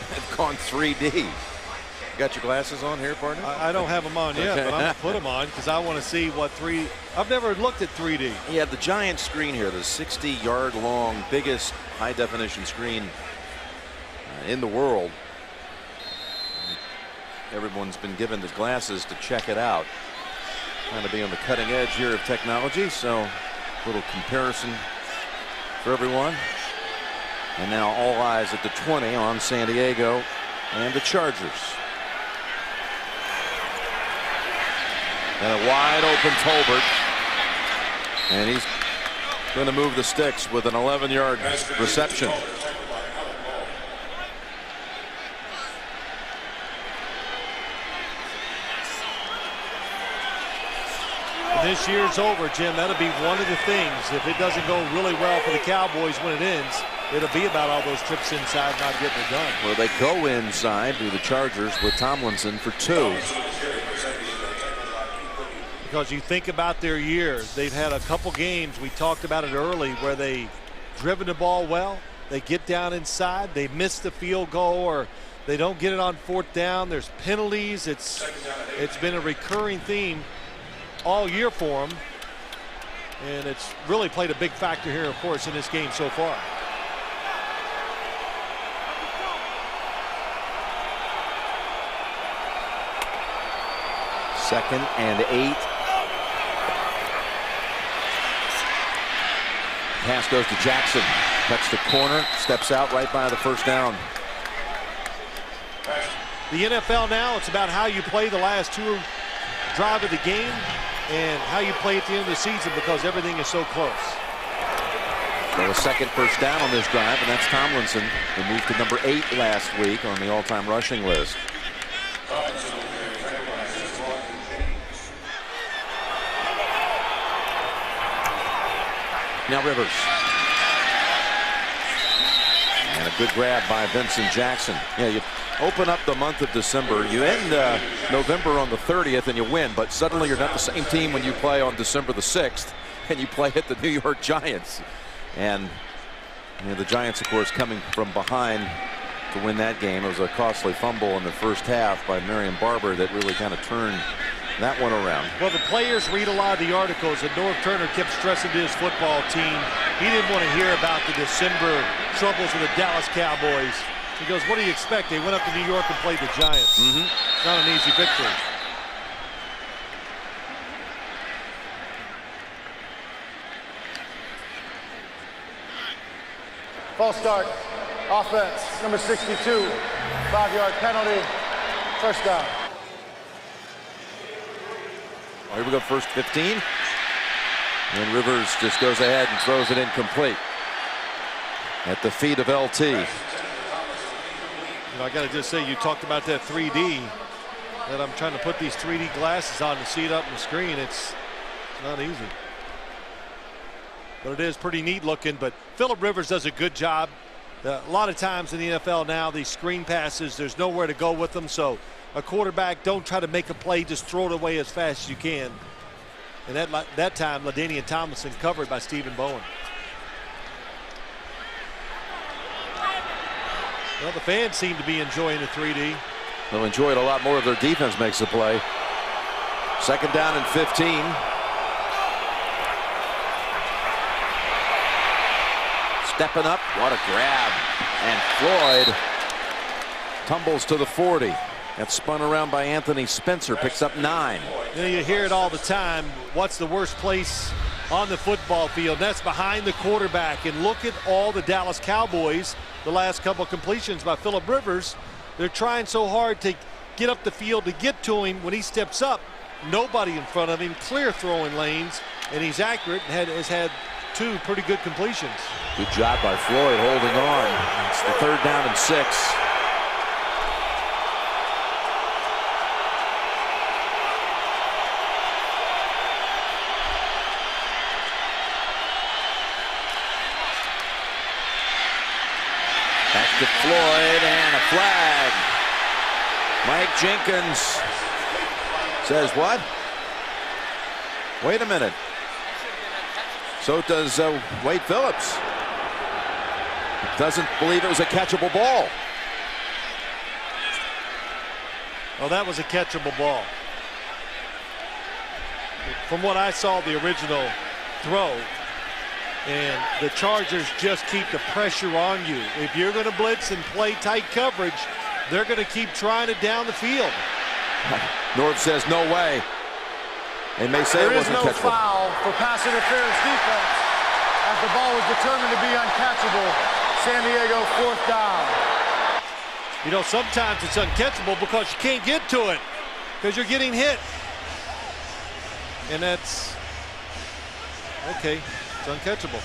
They've gone 3D. You got your glasses on here, partner? I don't have them on yet, Okay. but I'm going to put them on because I want to see what 3D. I've never looked at 3D. Yeah, the giant screen here, the 60-yard long, biggest high-definition screen in the world. Everyone's been given the glasses to check it out. Trying to be on the cutting edge here of technology, so a little comparison for everyone. And now all eyes at the 20 on San Diego and the Chargers. And a wide open Tolbert. And he's going to move the sticks with an 11-yard reception. This year's over, Jim. That'll be one of the things. If it doesn't go really well for the Cowboys when it ends, it'll be about all those trips inside not getting it done. Well, they go inside to the Chargers with Tomlinson for 2. Because you think about their year, they've had a couple games, we talked about it early, where they driven the ball well, they get down inside, they miss the field goal, or they don't get it on 4th down. There's penalties. It's been a recurring theme all year for them, and it's really played a big factor here, of course, in this game so far. Second and 8. Pass goes to Jackson. Cuts the corner, steps out right by the first down. The NFL now, it's about how you play the last 2 drive of the game and how you play at the end of the season because everything is so close. So a second first down on this drive, and that's Tomlinson, who moved to number 8 last week on the all-time rushing list. Now Rivers. And a good grab by Vincent Jackson. Yeah, you open up the month of December. You end November on the 30th and you win, but suddenly you're not the same team when you play on December the 6th and you play at the New York Giants. And you know, the Giants, of course, coming from behind to win that game. It was a costly fumble in the first half by Marion Barber that really kind of turned that one around. Well, the players read a lot of the articles, and Norv Turner kept stressing to his football team he didn't want to hear about the December troubles with the Dallas Cowboys. He goes, what do you expect? They went up to New York and played the Giants. It's not an easy victory. False start. Offense, number 62. 5-yard penalty. First down. Oh, here we go, first 15. And Rivers just goes ahead and throws it incomplete at the feet of LT. You know, I got to just say, you talked about that 3D. That I'm trying to put these 3D glasses on to see it up on the screen. It's not easy. But it is pretty neat looking. But Phillip Rivers does a good job. A lot of times in the NFL now, these screen passes, there's nowhere to go with them. So a quarterback, don't try to make a play, just throw it away as fast as you can. And that time, LaDainian Tomlinson covered by Stephen Bowen. Well, the fans seem to be enjoying the 3D. They'll enjoy it a lot more if their defense makes a play. Second down and 15. stepping up. What a grab. And Floyd tumbles to the 40. That's spun around by Anthony Spencer. Picks up 9. You know, you hear it all the time. What's the worst place on the football field? That's behind the quarterback. And look at all the Dallas Cowboys. The last couple completions by Phillip Rivers. They're trying so hard to get up the field to get to him. When he steps up, nobody in front of him, clear throwing lanes, and he's accurate and has had 2 pretty good completions. Good job by Floyd holding on. It's the 3rd down and 6. Back to Floyd and a flag. Mike Jenkins says what? Wait a minute. So does Wade Phillips. Doesn't believe it was a catchable ball. Well, that was a catchable ball. From what I saw, the original throw, and the Chargers just keep the pressure on you. If you're going to blitz and play tight coverage, they're going to keep trying it down the field. Norv says no way. They may say there it is wasn't no catchable. foul for pass interference defense as the ball was determined to be uncatchable. San Diego 4th down. You know, sometimes it's uncatchable because you can't get to it because you're getting hit. And that's okay. It's uncatchable.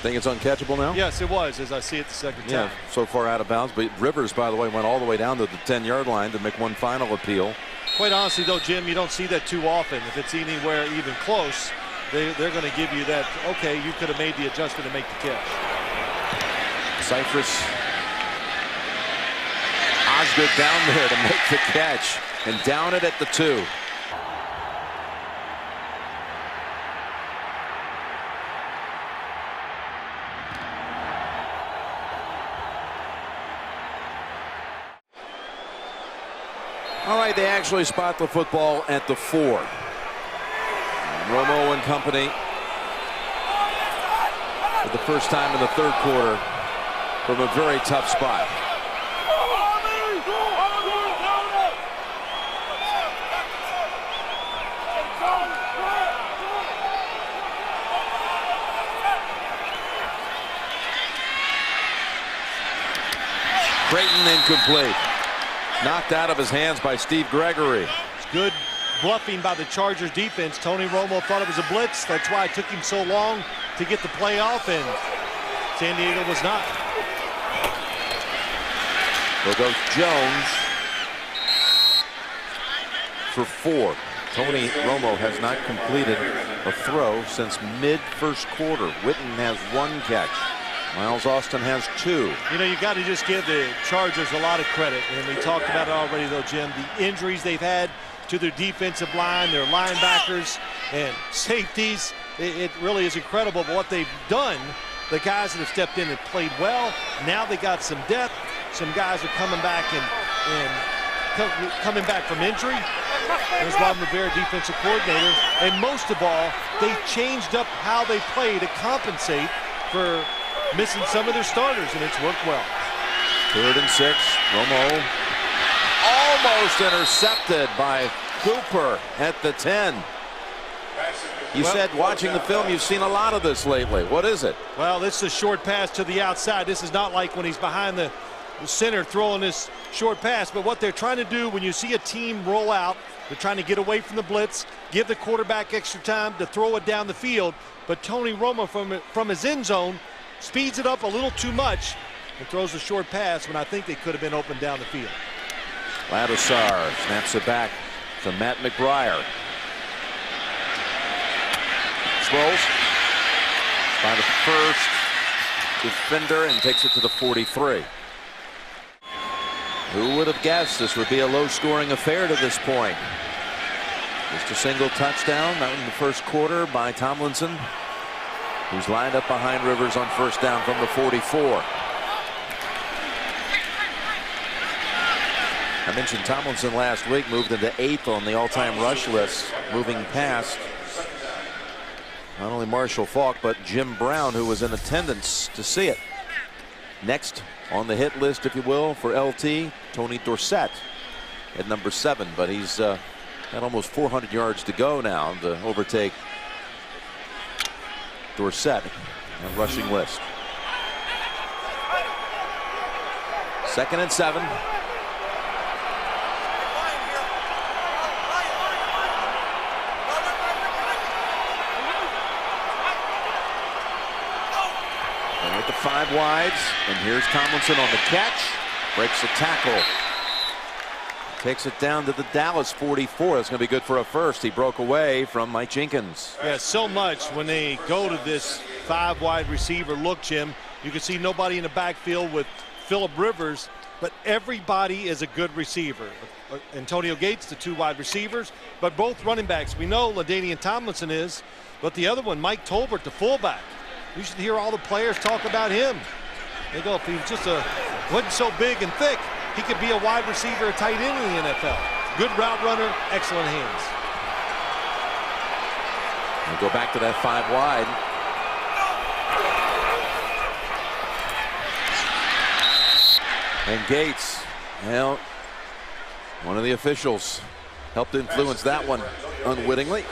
Think it's uncatchable now? Yes, it was, as I see it the second time. Yeah, so far out of bounds. But Rivers, by the way, went all the way down to the 10-yard line to make one final appeal. Quite honestly, though, Jim, you don't see that too often. If it's anywhere even close, they're going to give you that, okay, you could have made the adjustment to make the catch. Cypress Osgood down there to make the catch and down it at the 2. All right, they actually spot the football at the 4. Romo and company for the first time in the 3rd quarter from a very tough spot. Creighton incomplete. Knocked out of his hands by Steve Gregory. It's good bluffing by the Chargers defense. Tony Romo thought it was a blitz. That's why it took him so long to get the play off, and San Diego was not. There goes Jones for 4. Tony Romo has not completed a throw since mid-1st quarter. Witten has 1 catch. Miles Austin has 2. You know, you got to just give the Chargers a lot of credit. And we talked about it already, though, Jim. The injuries they've had to their defensive line, their linebackers and safeties. It really is incredible what they've done. The guys that have stepped in and played well. Now they got some depth. Some guys are coming back coming back from injury. There's Ron Rivera, defensive coordinator. And most of all, they changed up how they play to compensate for missing some of their starters, and it's worked well. 3rd and 6. Romo almost intercepted by Cooper at the 10. You said watching the film you've seen a lot of this lately. What is it? Well, this is a short pass to the outside. This is not like when he's behind the center throwing this short pass, but what they're trying to do when you see a team roll out, they're trying to get away from the blitz, give the quarterback extra time to throw it down the field, but Tony Romo from his end zone speeds it up a little too much and throws a short pass when I think they could have been open down the field. Ladisar snaps it back to Matt McBriar. Swirls by the first defender and takes it to the 43. Who would have guessed this would be a low-scoring affair to this point? Just a single touchdown out in the 1st quarter by Tomlinson, who's lined up behind Rivers on 1st down from the 44. I mentioned Tomlinson last week moved into 8th on the all-time rush list, moving past Not only Marshall Faulk, but Jim Brown, who was in attendance to see it. Next on the hit list, if you will, for LT, Tony Dorsett at number 7, but he's got almost 400 yards to go now to overtake Dorsett on the rushing list. 2nd and 7. And with the 5 wides, and here's Tomlinson on the catch, breaks the tackle. Takes it down to the Dallas 44. That's going to be good for a first. He broke away from Mike Jenkins. Yeah, so much when they go to this 5 wide receiver look, Jim. You can see nobody in the backfield with Phillip Rivers, but everybody is a good receiver. Antonio Gates, the 2 wide receivers, but both running backs. We know LaDainian Tomlinson is, but the other one, Mike Tolbert, the fullback. You should hear all the players talk about him. They go, if he was just wasn't so big and thick, he could be a wide receiver, a tight end in the NFL. Good route runner, excellent hands. We'll go back to that 5 wide. And Gates, well, one of the officials helped influence that one unwittingly.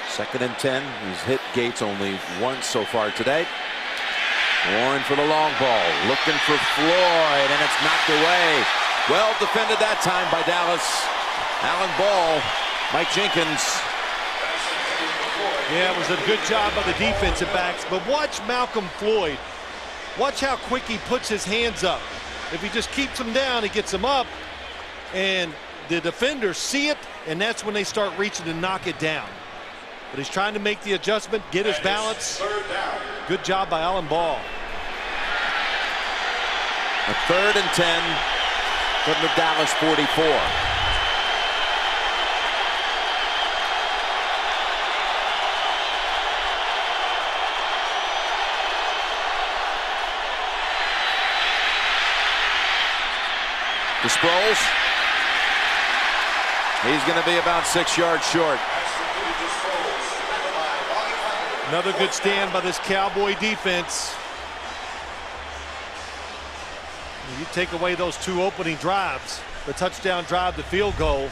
2nd and 10. He's hit Gates only once so far today. Warren for the long ball, looking for Floyd, and it's knocked away. Well defended that time by Dallas. Alan Ball, Mike Jenkins. Yeah, it was a good job by the defensive backs, but watch Malcolm Floyd. Watch how quick he puts his hands up. If he just keeps them down, he gets them up, and the defenders see it, and that's when they start reaching to knock it down. But he's trying to make the adjustment, get his balance. Good job by Alan Ball. A 3rd and 10 from the Dallas 44. To Sproles. He's going to be about 6 yards short. Another good stand by this Cowboy defense. You take away those 2 opening drives, the touchdown drive, the field goal.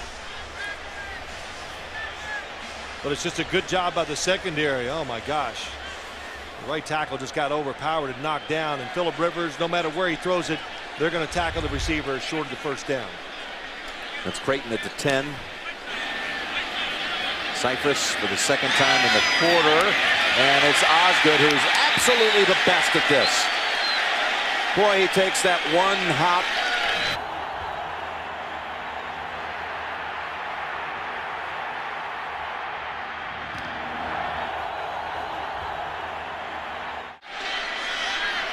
But it's just a good job by the secondary. Oh my gosh. The right tackle just got overpowered and knocked down, and Phillip Rivers, no matter where he throws it, they're going to tackle the receiver short of the first down. That's Creighton at the 10. Cyphus for the 2nd time in the quarter, and it's Osgood who's absolutely the best at this. Boy, he takes that one hop.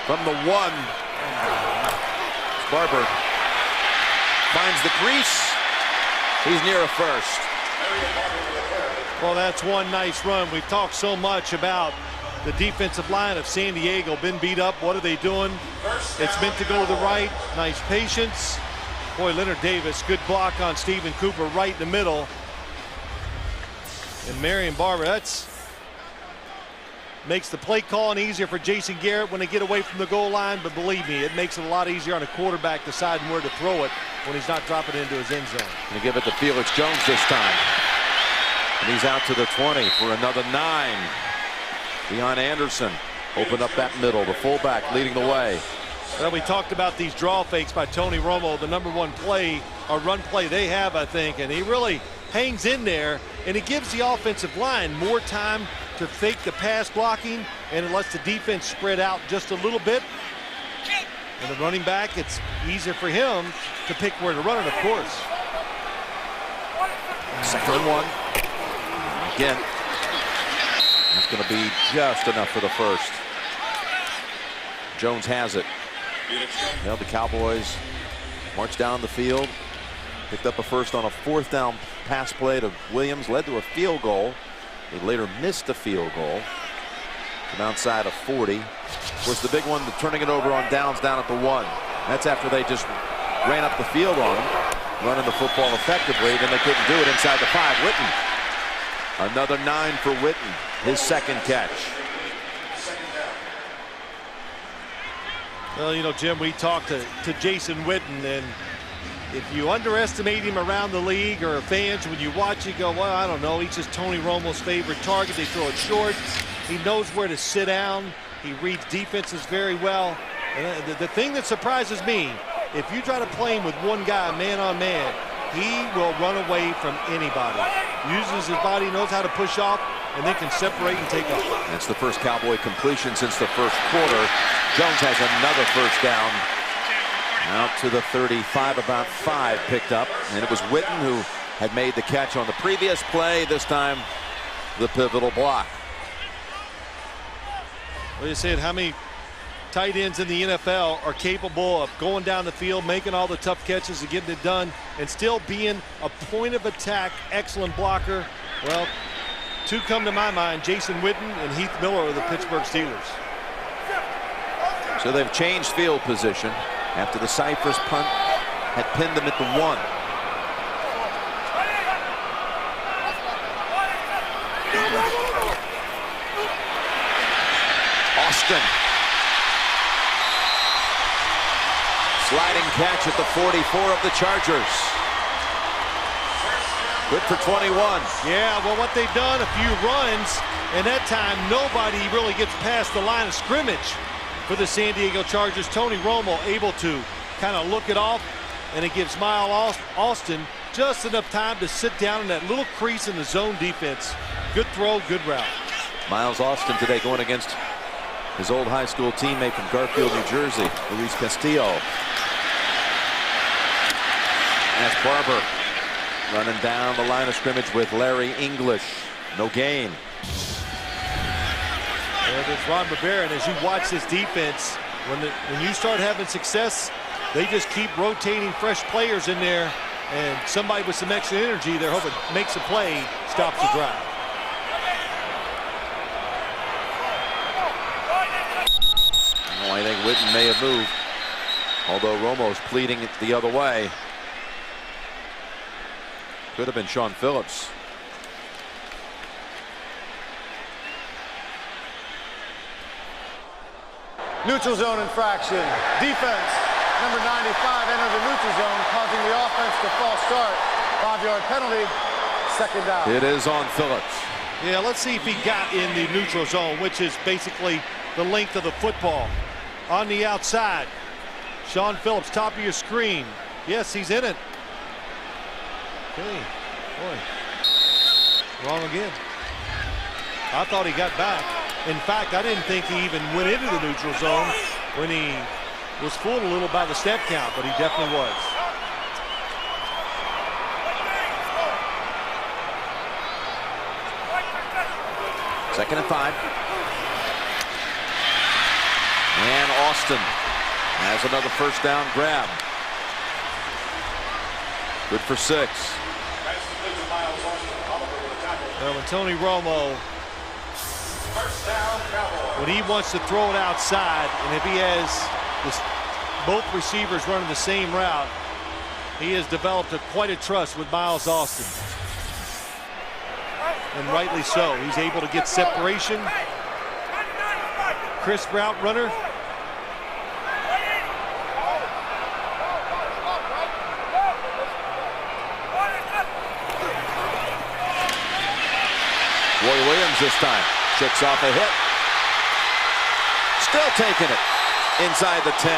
From the 1, Barber finds the crease. He's near a first. Well, that's one nice run. We've talked so much about the defensive line of San Diego. Been beat up. What are they doing? It's meant to go to the right. Nice patience. Boy, Leonard Davis, good block on Stephen Cooper right in the middle. And Marion Barber, that's makes the play calling easier for Jason Garrett when they get away from the goal line. But believe me, it makes it a lot easier on a quarterback deciding where to throw it when he's not dropping into his end zone. Going to give it to Felix Jones this time. And he's out to the 20 for another 9. Deion Anderson opened up that middle. The fullback leading the way. Well, we talked about these draw fakes by Tony Romo, the #1 play or run play they have, I think, and he really hangs in there, and it gives the offensive line more time to fake the pass blocking, and it lets the defense spread out just a little bit. And the running back, it's easier for him to pick where to run it, of course. 2nd and 1. Again, that's going to be just enough for the first. Jones has it. Well, the Cowboys marched down the field, picked up a first on a 4th down pass play to Williams, led to a field goal. They later missed the field goal from outside of 40. Of course, the big one, turning it over on downs down at the 1. That's after they just ran up the field on him, running the football effectively. Then they couldn't do it inside the 5. Witten Another 9 for Witten, his second catch. Well, you know, Jim, we talked to Jason Witten, and if you underestimate him around the league or fans, when you watch, you go, well, I don't know, he's just Tony Romo's favorite target. They throw it short. He knows where to sit down. He reads defenses very well. And the thing that surprises me, if you try to play him with one guy, man on man, he will run away from anybody. Uses his body, knows how to push off, and then can separate and take off. That's the first Cowboy completion since the first quarter. Jones has another first down. Out to the 35, about 5 picked up. And it was Witten who had made the catch on the previous play. This time, the pivotal block. Well, you said how many tight ends in the NFL are capable of going down the field, making all the tough catches and getting it done, and still being a point of attack, excellent blocker. Well, 2 come to my mind, Jason Witten and Heath Miller of the Pittsburgh Steelers. So they've changed field position after the Cypress punt had pinned them at the 1. Austin. Sliding catch at the 44 of the Chargers. Good for 21. Yeah, well, what they've done, a few runs, and that time nobody really gets past the line of scrimmage for the San Diego Chargers. Tony Romo able to kind of look it off, and it gives Miles Austin just enough time to sit down in that little crease in the zone defense. Good throw, good route. Miles Austin today going against his old high school teammate from Garfield, New Jersey, Luis Castillo. That's Barber running down the line of scrimmage with Larry English. No gain. Well, there's Ron Rivera, and as you watch this defense, when you start having success, they just keep rotating fresh players in there, and somebody with some extra energy, they're hoping makes a play, stops the drive. Oh, I think Witten may have moved, although Romo's pleading it the other way. Could have been Sean Phillips. Neutral zone infraction. Defense, number 95, entered the neutral zone, causing the offense to false start. 5-yard penalty, second down. It is on Phillips. Yeah, let's see if he got in the neutral zone, which is basically the length of the football. On the outside, Sean Phillips, top of your screen. Yes, he's in it. Okay, boy, wrong again. I thought he got back. In fact, I didn't think he even went into the neutral zone when he was fooled a little by the step count, but he definitely was. Second and 5. And Austin has another first down grab. Good for 6. Well, when Tony Romo, when he wants to throw it outside, and if he has both receivers running the same route, he has developed quite a trust with Miles Austin. And rightly so. He's able to get separation. Crisp route runner. Roy Williams this time. Checks off a hit. Still taking it inside the 10.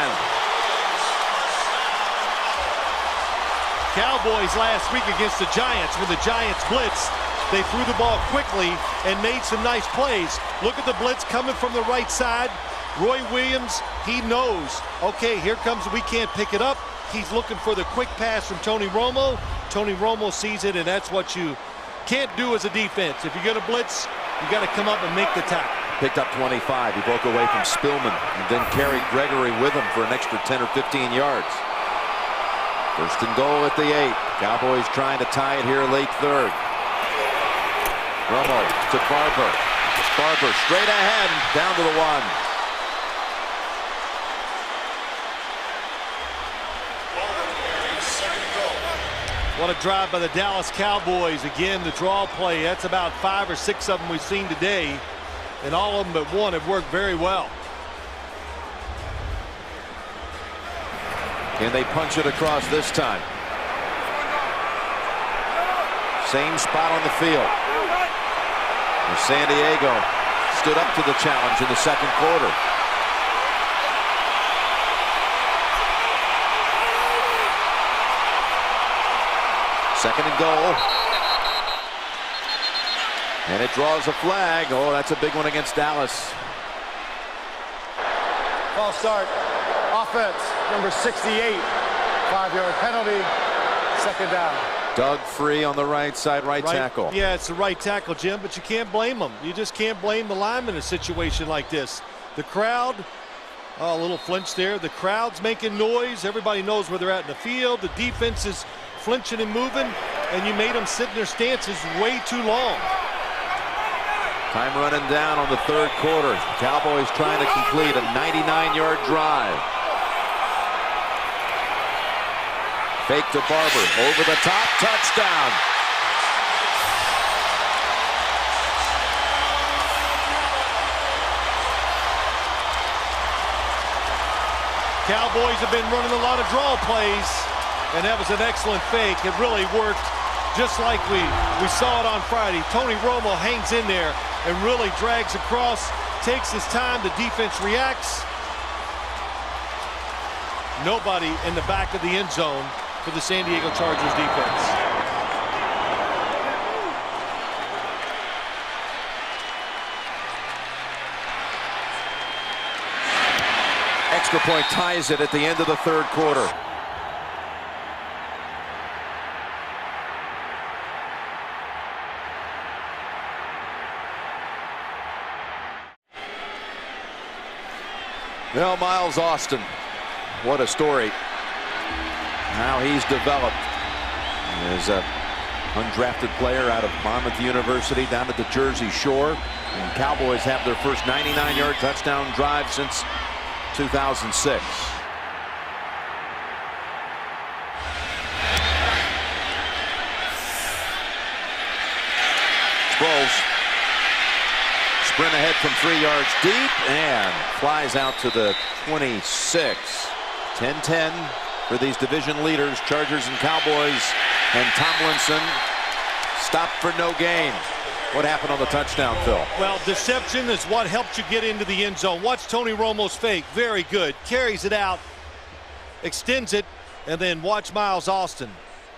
Cowboys last week against the Giants, when the Giants blitzed, they threw the ball quickly and made some nice plays. Look at the blitz coming from the right side. Roy Williams, he knows, okay, here comes, we can't pick it up. He's looking for the quick pass from Tony Romo. Tony Romo sees it, and that's what you can't do as a defense. If you're going to blitz, you got to come up and make the tackle. Picked up 25. He broke away from Spillman and then carried Gregory with him for an extra 10 or 15 yards. First and goal at the 8. Cowboys trying to tie it here late third. Romo to Barber. Barber straight ahead down to the 1. What a drive by the Dallas Cowboys. Again, the draw play. That's about 5 or 6 of them we've seen today. And all of them but one have worked very well. Can they punch it across this time? Same spot on the field. And San Diego stood up to the challenge in the second quarter. Second and goal. And it draws a flag. Oh, that's a big one against Dallas. False start. Offense, number 68. 5-yard penalty. Second down. Doug Free on the right side, right tackle. Yeah, it's the right tackle, Jim, but you can't blame him. You just can't blame the lineman in a situation like this. The crowd, oh, a little flinch there. The crowd's making noise. Everybody knows where they're at in the field. The defense is flinching and moving, and you made them sit in their stances way too long. Time running down on the third quarter. Cowboys trying to complete a 99-yard drive. Fake to Barber, over the top, touchdown. Cowboys have been running a lot of draw plays, and that was an excellent fake. It really worked just like we saw it on Friday. Tony Romo hangs in there and really drags across, takes his time. The defense reacts. Nobody in the back of the end zone for the San Diego Chargers defense. Extra point ties it at the end of the third quarter. Well, Miles Austin, what a story. How he's developed as a undrafted player out of Monmouth University down at the Jersey Shore. And Cowboys have their first 99-yard touchdown drive since 2006. Sproles sprint ahead from 3 yards deep and flies out to the 26. 10-10 for these division leaders, Chargers and Cowboys, and Tomlinson stopped for no gain. What happened on the touchdown, Phil? Well, deception is what helped you get into the end zone. Watch Tony Romo's fake. Very good. Carries it out, extends it, and then watch Miles Austin.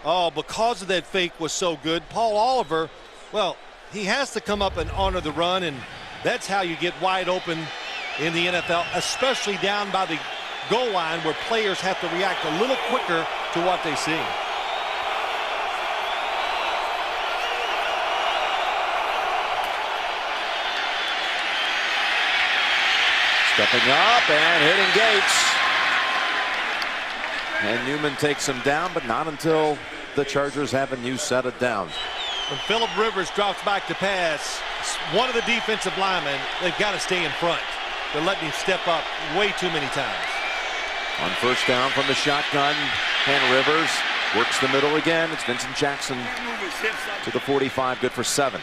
Oh, because of that fake was so good. Paul Oliver, well, he has to come up and honor the run, and that's how you get wide open in the NFL, especially down by the goal line where players have to react a little quicker to what they see. Stepping up and hitting Gates. And Newman takes him down, but not until the Chargers have a new set of downs. When Phillip Rivers drops back to pass, one of the defensive linemen, they've got to stay in front. They're letting him step up way too many times. On first down from the shotgun, and Rivers works the middle again. It's Vincent Jackson to the 45, good for 7.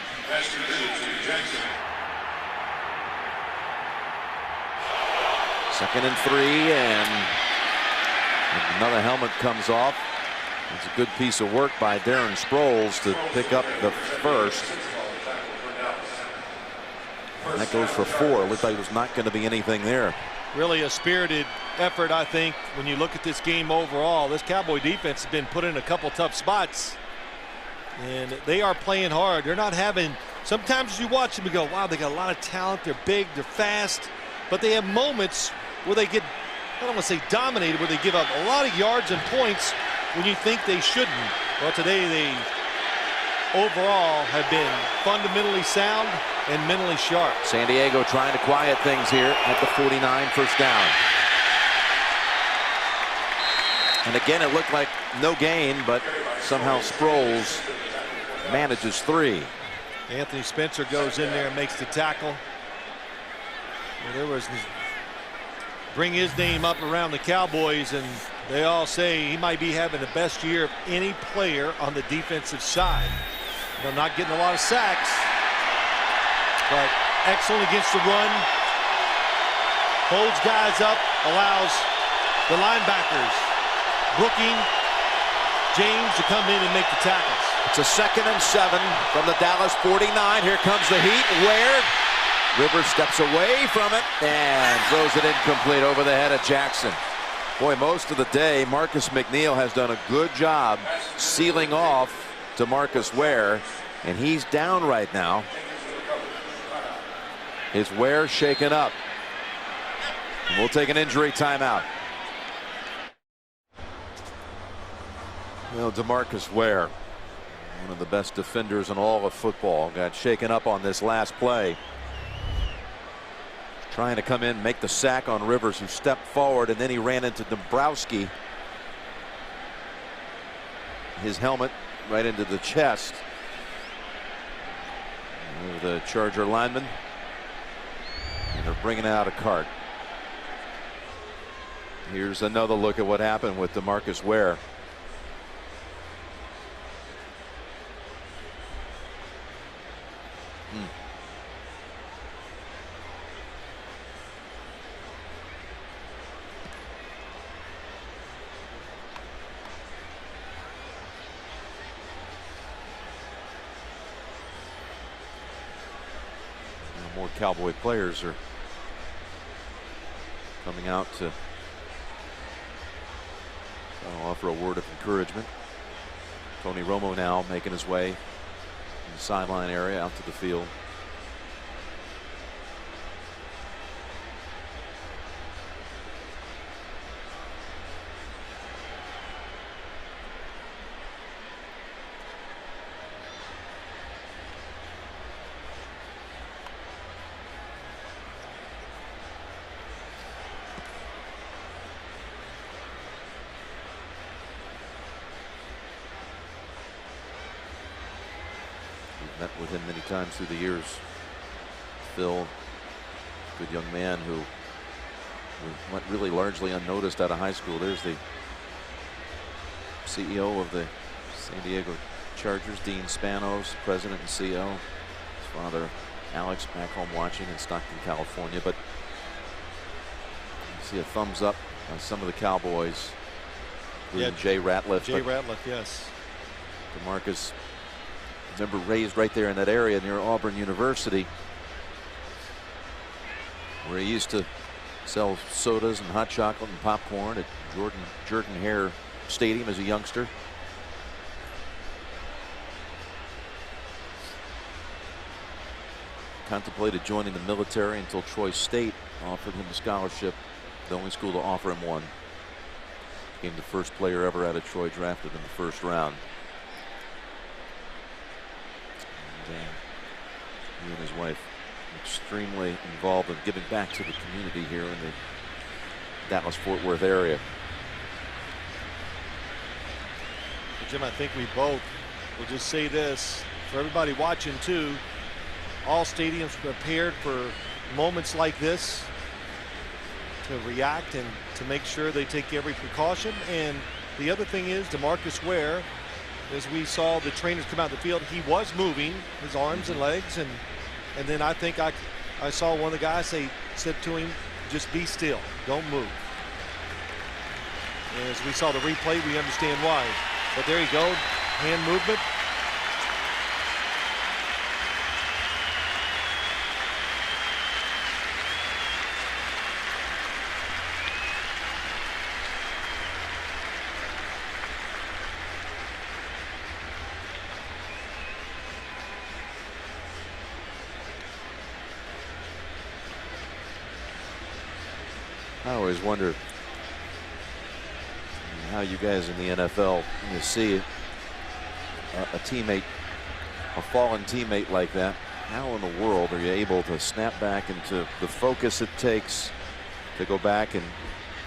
Second and 3, and another helmet comes off. It's a good piece of work by Darren Sproles to pick up the first. And that goes for 4. Looked like there was not going to be anything there. Really a spirited effort, I think, when you look at this game overall. This Cowboy defense has been put in a couple tough spots, and they are playing hard. They're not having, sometimes you watch them and go, wow, they got a lot of talent. They're big, they're fast, but they have moments where they get, I don't want to say dominated, where they give up a lot of yards and points when you think they shouldn't. Well, today they overall have been fundamentally sound and mentally sharp. San Diego trying to quiet things here at the 49, first down. And again, it looked like no gain, but somehow Sproles manages 3. Anthony Spencer goes in there and makes the tackle. Well, there was bring his name up around the Cowboys, and They all say he might be having the best year of any player on the defensive side. They're not getting a lot of sacks, but excellent against the run. Holds guys up, allows the linebackers, Brooking, James, to come in and make the tackles. It's a 2nd and 7 from the Dallas 49. Here comes the heat. Where? Rivers steps away from it and throws it incomplete over the head of Jackson. Boy, most of the day, Marcus McNeil has done a good job sealing off to Marcus Ware, and he's down right now. Is Ware shaken up? And we'll take an injury timeout. Well, DeMarcus Ware, one of the best defenders in all of football, got shaken up on this last play. Trying to come in, make the sack on Rivers, who stepped forward, and then he ran into Dombrowski. His helmet right into the chest of the Charger lineman. And they're bringing out a cart. Here's another look at what happened with DeMarcus Ware. More Cowboy players are coming out to offer a word of encouragement. Tony Romo now making his way in the sideline area out to the field. Met with him many times through the years. Phil, good young man who went really largely unnoticed out of high school. There's the CEO of the San Diego Chargers, Dean Spanos, president and CEO. His father, Alex, back home watching in Stockton, California. But you see a thumbs up on some of the Cowboys. Yeah, Jay Ratliff. Jay Ratliff, yes. DeMarcus, remember, raised right there in that area near Auburn University, where he used to sell sodas and hot chocolate and popcorn at Jordan Hare Stadium as a youngster. Contemplated joining the military until Troy State offered him a scholarship, the only school to offer him one. Became the first player ever out of Troy drafted in the first round. He and his wife extremely involved in giving back to the community here in the Dallas-Fort Worth area. Jim, I think we both will just say this for everybody watching too. All stadiums prepared for moments like this to react and to make sure they take every precaution. And the other thing is DeMarcus Ware, as we saw the trainers come out the field, he was moving his arms and legs, and then I think I saw one of the guys said to him, just be still, don't move. And as we saw the replay, we understand why. But there you go, hand movement. I always wonder how you guys in the NFL, when you see a teammate, a fallen teammate like that, how in the world are you able to snap back into the focus it takes to go back and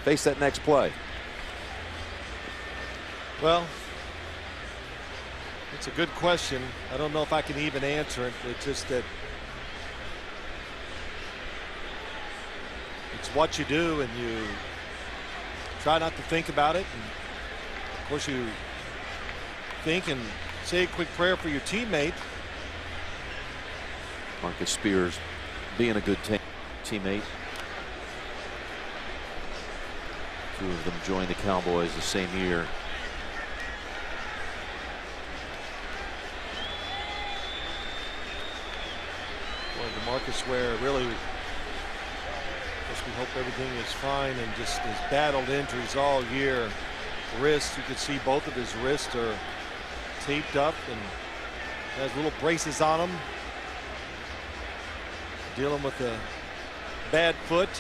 face that next play? Well, it's a good question. I don't know if I can even answer it. It's just that it's what you do, and try not to think about it. And of course, you think and say a quick prayer for your teammate. Marcus Spears being a good teammate. Two of them joined the Cowboys the same year. Well, DeMarcus Ware really, I guess we hope everything is fine, and just has battled injuries all year. Wrists, you can see both of his wrists are taped up and has little braces on them. Dealing with a bad foot,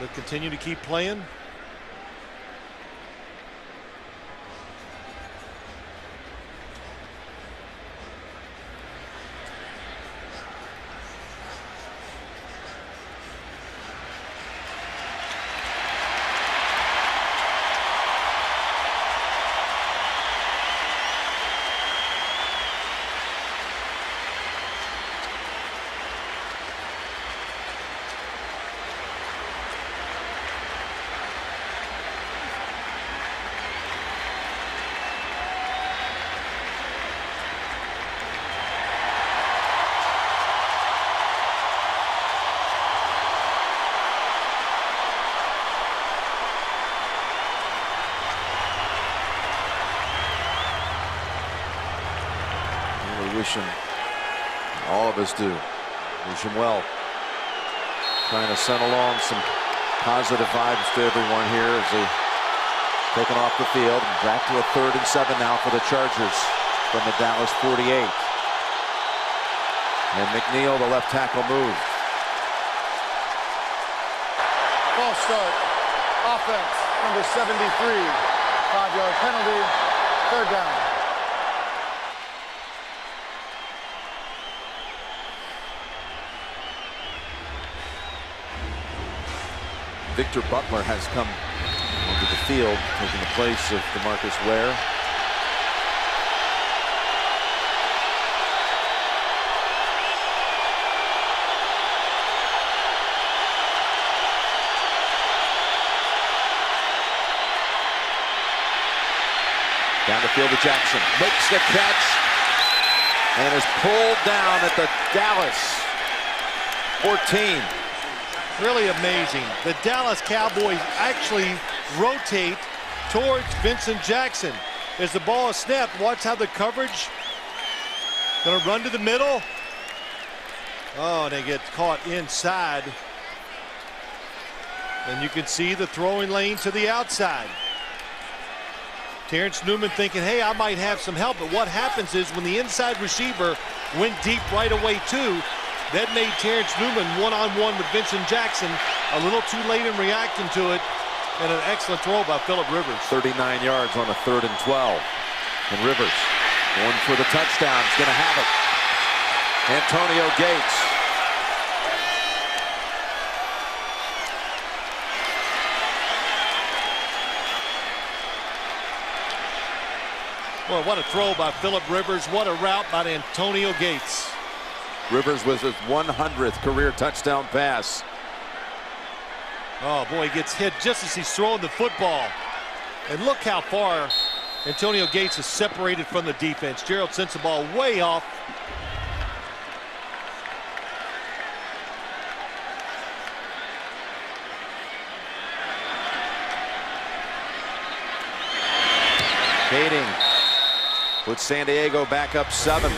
but continue to keep playing. Wish him, all of us do, wish him well. Trying to send along some positive vibes to everyone here as they taken off the field. Back to a 3rd and 7 now for the Chargers from the Dallas 48. And McNeil, the left tackle, moved. False start. Offense, number 73. 5-yard penalty. 3rd down. Victor Butler has come onto the field, taking the place of DeMarcus Ware. Down the field to Jackson, makes the catch, and is pulled down at the Dallas 14. Really amazing. The Dallas Cowboys actually rotate towards Vincent Jackson. As the ball is snapped, watch how the coverage gonna run to the middle. Oh, and they get caught inside. And you can see the throwing lane to the outside. Terrence Newman thinking, hey, I might have some help. But what happens is when the inside receiver went deep right away too, that made Terrence Newman one-on-one with Vincent Jackson. A little too late in reacting to it, and an excellent throw by Phillip Rivers. 39 yards on a 3rd and 12. And Rivers going for the touchdown. He's going to have it. Antonio Gates. Boy, what a throw by Phillip Rivers. What a route by Antonio Gates. Rivers with his 100th career touchdown pass. Oh, boy, he gets hit just as he's throwing the football. And look how far Antonio Gates is separated from the defense. Gerald sends the ball way off. Kading puts San Diego back up 7.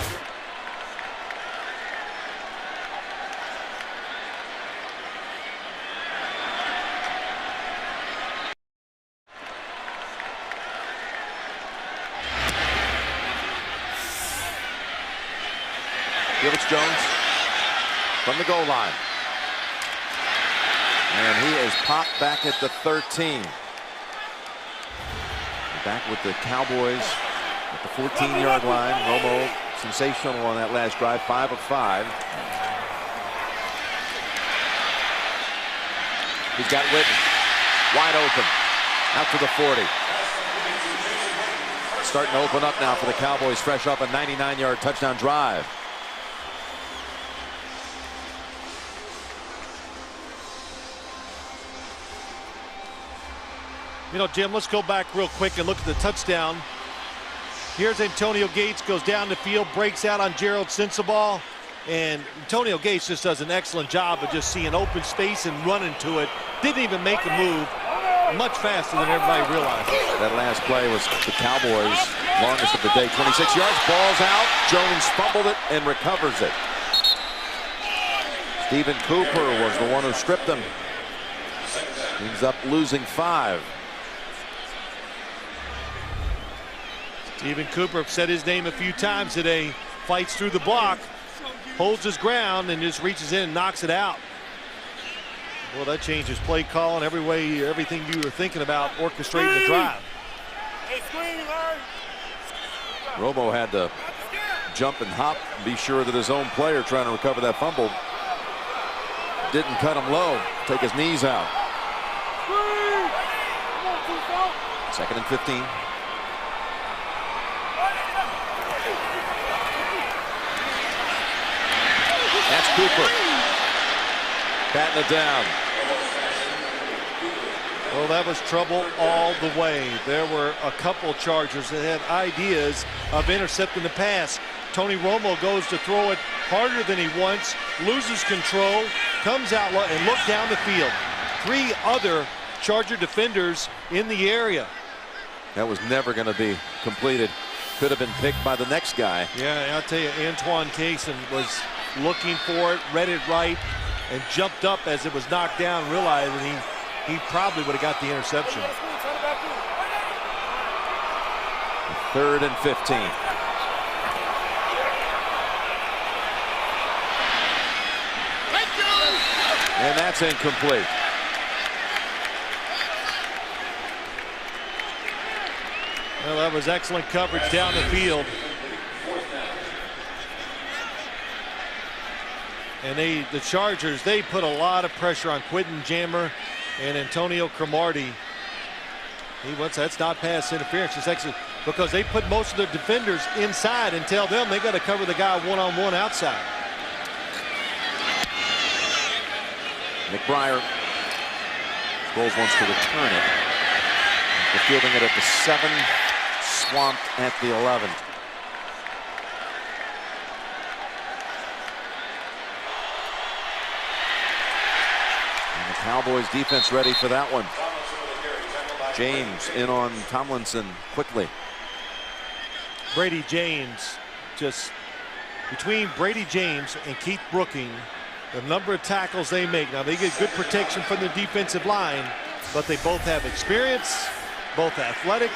Felix Jones from the goal line. And he is popped back at the 13. Back with the Cowboys at the 14-yard line. Romo sensational on that last drive, 5 of 5. He's got Witten wide open out to the 40. Starting to open up now for the Cowboys, fresh up a 99-yard touchdown drive. You know, Jim, let's go back real quick and look at the touchdown. Here's Antonio Gates, goes down the field, breaks out on Gerald Sensabaugh, and Antonio Gates just does an excellent job of just seeing open space and running to it. Didn't even make a move, much faster than everybody realized. That last play was the Cowboys' longest of the day, 26 yards, ball's out. Jones fumbled it and recovers it. Stephen Cooper was the one who stripped him. Ends up losing 5. Stephen Cooper said his name a few times today. Fights through the block, holds his ground, and just reaches in and knocks it out. Well, that changes play call and everything you were thinking about orchestrating the drive. Romo had to jump and hop and be sure that his own player trying to recover that fumble didn't cut him low, take his knees out. 2nd and 15. That's Cooper. Batting it down. Well, that was trouble all the way. There were a couple Chargers that had ideas of intercepting the pass. Tony Romo goes to throw it harder than he wants, loses control, comes out and look down the field. 3 other Charger defenders in the area. That was never going to be completed. Could have been picked by the next guy. Yeah, I'll tell you, Antoine Cason was looking for it, read it right, and jumped up as it was knocked down, realizing he probably would have got the interception. 3rd and 15. And that's incomplete. Well, that was excellent coverage down the field. And the Chargers, they put a lot of pressure on Quentin Jammer and Antonio Cromartie. That's not pass interference. It's actually because they put most of their defenders inside and tell them they got to cover the guy one-on-one outside. McBriar. Sproles wants to return it. They're fielding it at the 7, swamped at the 11. And the Cowboys defense ready for that one. James in on Tomlinson quickly. Brady James, just between Brady James and Keith Brooking, the number of tackles they make. Now they get good protection from the defensive line, but they both have experience, both athletic.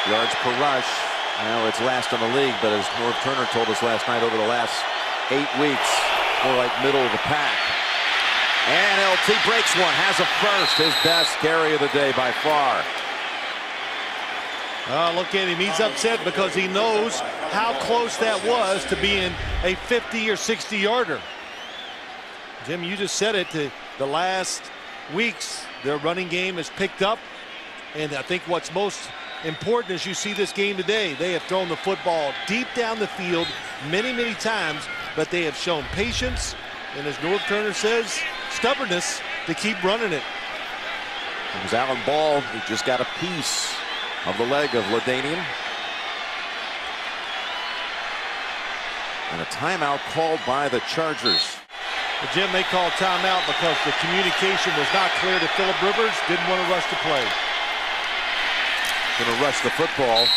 Yards per rush. Now it's last in the league, but as Norv Turner told us last night, over the last 8 weeks, more like middle of the pack. And LT breaks one, has a first, his best carry of the day by far. Look at him, he's upset because he knows how close that was to being a 50 or 60 yarder. Jim, you just said it, the last weeks their running game has picked up, and I think what's most important as you see this game today, they have thrown the football deep down the field many times, but they have shown patience and, as Norv Turner says, stubbornness to keep running it. It was Alan Ball who just got a piece of the leg of LaDainian. And a timeout called by the Chargers. But Jim, they called timeout because the communication was not clear to Phillip Rivers. Didn't want to rush the play. Going to rush the football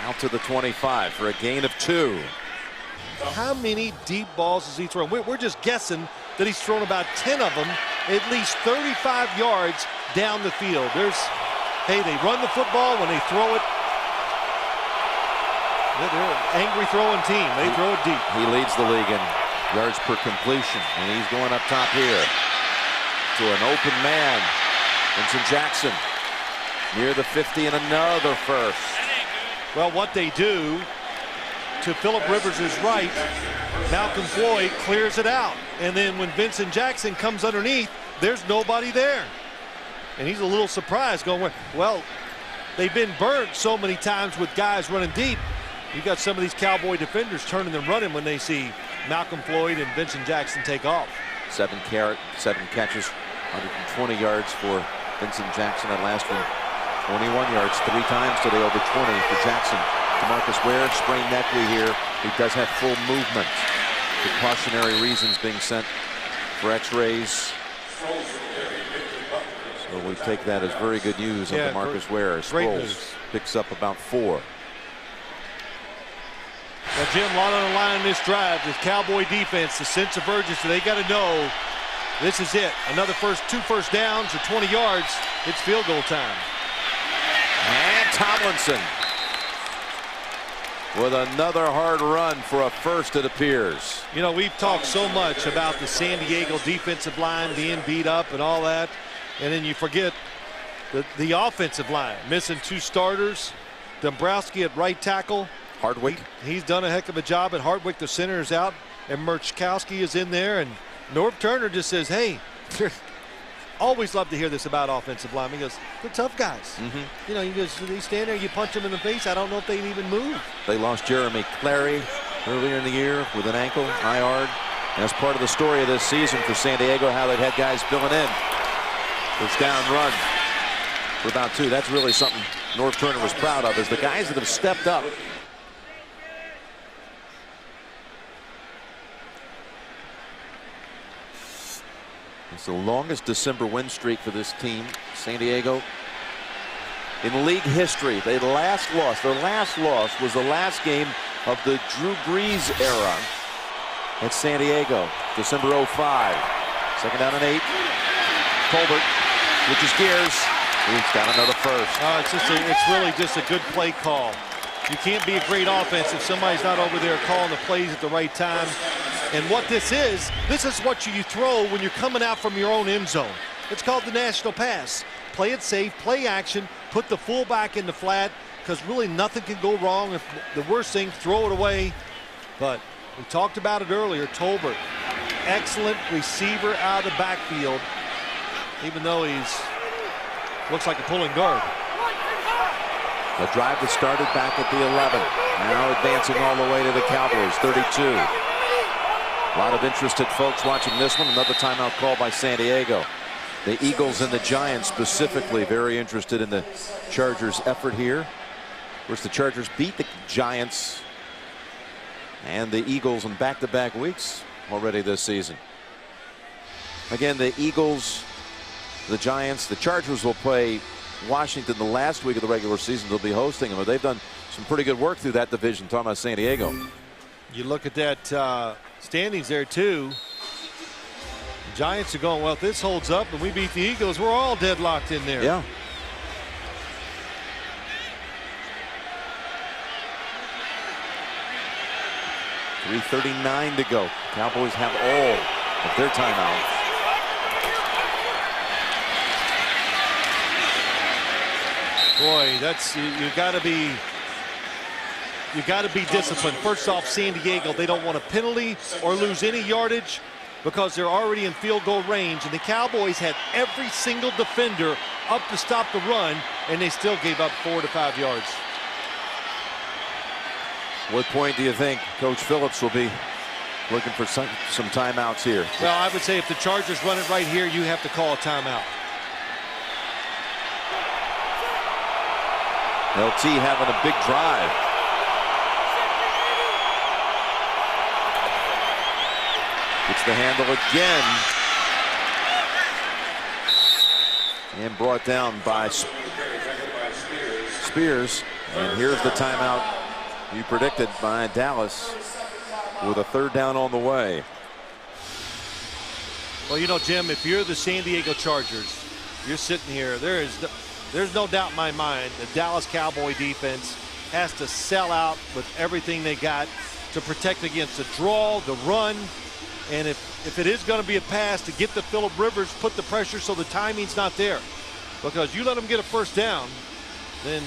out to the 25 for a gain of 2. How many deep balls has he thrown? We're just guessing that he's thrown about 10 of them, at least 35 yards down the field. Hey, they run the football. When they throw it, they're an angry throwing team. They throw it deep. He leads the league in yards per completion, and he's going up top here to an open man. Vincent Jackson near the 50 and another first. Well, what they do, to Phillip Rivers' right, Malcolm Floyd clears it out. And then when Vincent Jackson comes underneath, there's nobody there. And he's a little surprised going, well, they've been burnt so many times with guys running deep. You've got some of these Cowboy defenders turning and running when they see Malcolm Floyd and Vincent Jackson take off. 7 catches, 120 yards for Vincent Jackson. That last one, 21 yards, 3 times today over 20 for Jackson. DeMarcus Ware, sprained neck we hear. He does have full movement. Precautionary reasons being sent for x-rays. So we take that as very good news on DeMarcus Ware. Sproles picks up about 4. Now, Jim, a lot on the line in this drive. This Cowboy defense, the sense of urgency, they got to know this is it. Another 2 first downs or 20 yards. It's field goal time. And Tomlinson with another hard run for a first, it appears. You know, we've talked so much about the San Diego defensive line being beat up and all that, and then you forget the offensive line missing 2 starters. Dombrowski at right tackle. Hardwick. He's done a heck of a job at Hardwick. The center is out, and Murchkowski is in there, and Norv Turner just says, hey, always love to hear this about offensive linemen. He goes, they're tough guys. You know, you stand there, you punch them in the face. I don't know if they can even move. They lost Jeremy Clary earlier in the year with an ankle, IR'd. And that's part of the story of this season for San Diego, how they've had guys filling in. First down run for about 2. That's really something Norv Turner was proud of, is the guys that have stepped up. It's the longest December win streak for this team, San Diego, in league history. Their last loss was the last game of the Drew Brees era at San Diego, December 05. 2nd down and 8. Colbert switches gears. He's got another first. It's really just a good play call. You can't be a great offense if somebody's not over there calling the plays at the right time. And what this is what you throw when you're coming out from your own end zone. It's called the national pass. Play it safe, play action, put the fullback in the flat, because really nothing can go wrong. If the worst thing, throw it away. But we talked about it earlier. Tolbert, excellent receiver out of the backfield, even though looks like a pulling guard. A drive that started back at the 11. Now advancing all the way to the Cowboys, 32. A lot of interested folks watching this one. Another timeout call by San Diego. The Eagles and the Giants specifically very interested in the Chargers' effort here. Of course, the Chargers beat the Giants and the Eagles in back-to-back weeks already this season. Again, the Eagles, the Giants, the Chargers will play Washington the last week of the regular season. They'll be hosting them, but they've done some pretty good work through that division. Talking about San Diego. You look at that standings there too. The Giants are going, well, if this holds up and we beat the Eagles, we're all deadlocked in there. Yeah. .339 to go. Cowboys have all of their timeouts. Boy, that's you got to be disciplined. First off, San Diego, they don't want a penalty or lose any yardage because they're already in field goal range, and the Cowboys had every single defender up to stop the run, and they still gave up 4 to 5 yards. What point do you think Coach Phillips will be looking for some timeouts here? Well, I would say if the Chargers run it right here, you have to call a timeout. LT having a big drive. Gets the handle again. And brought down by Spears. And here's the timeout you predicted by Dallas with a 3rd down on the way. Well, you know, Jim, if you're the San Diego Chargers, you're sitting here. There's no doubt in my mind the Dallas Cowboy defense has to sell out with everything they got to protect against the draw, the run, and if it is going to be a pass, to get to Phillip Rivers, put the pressure so the timing's not there. Because you let them get a 1st down, then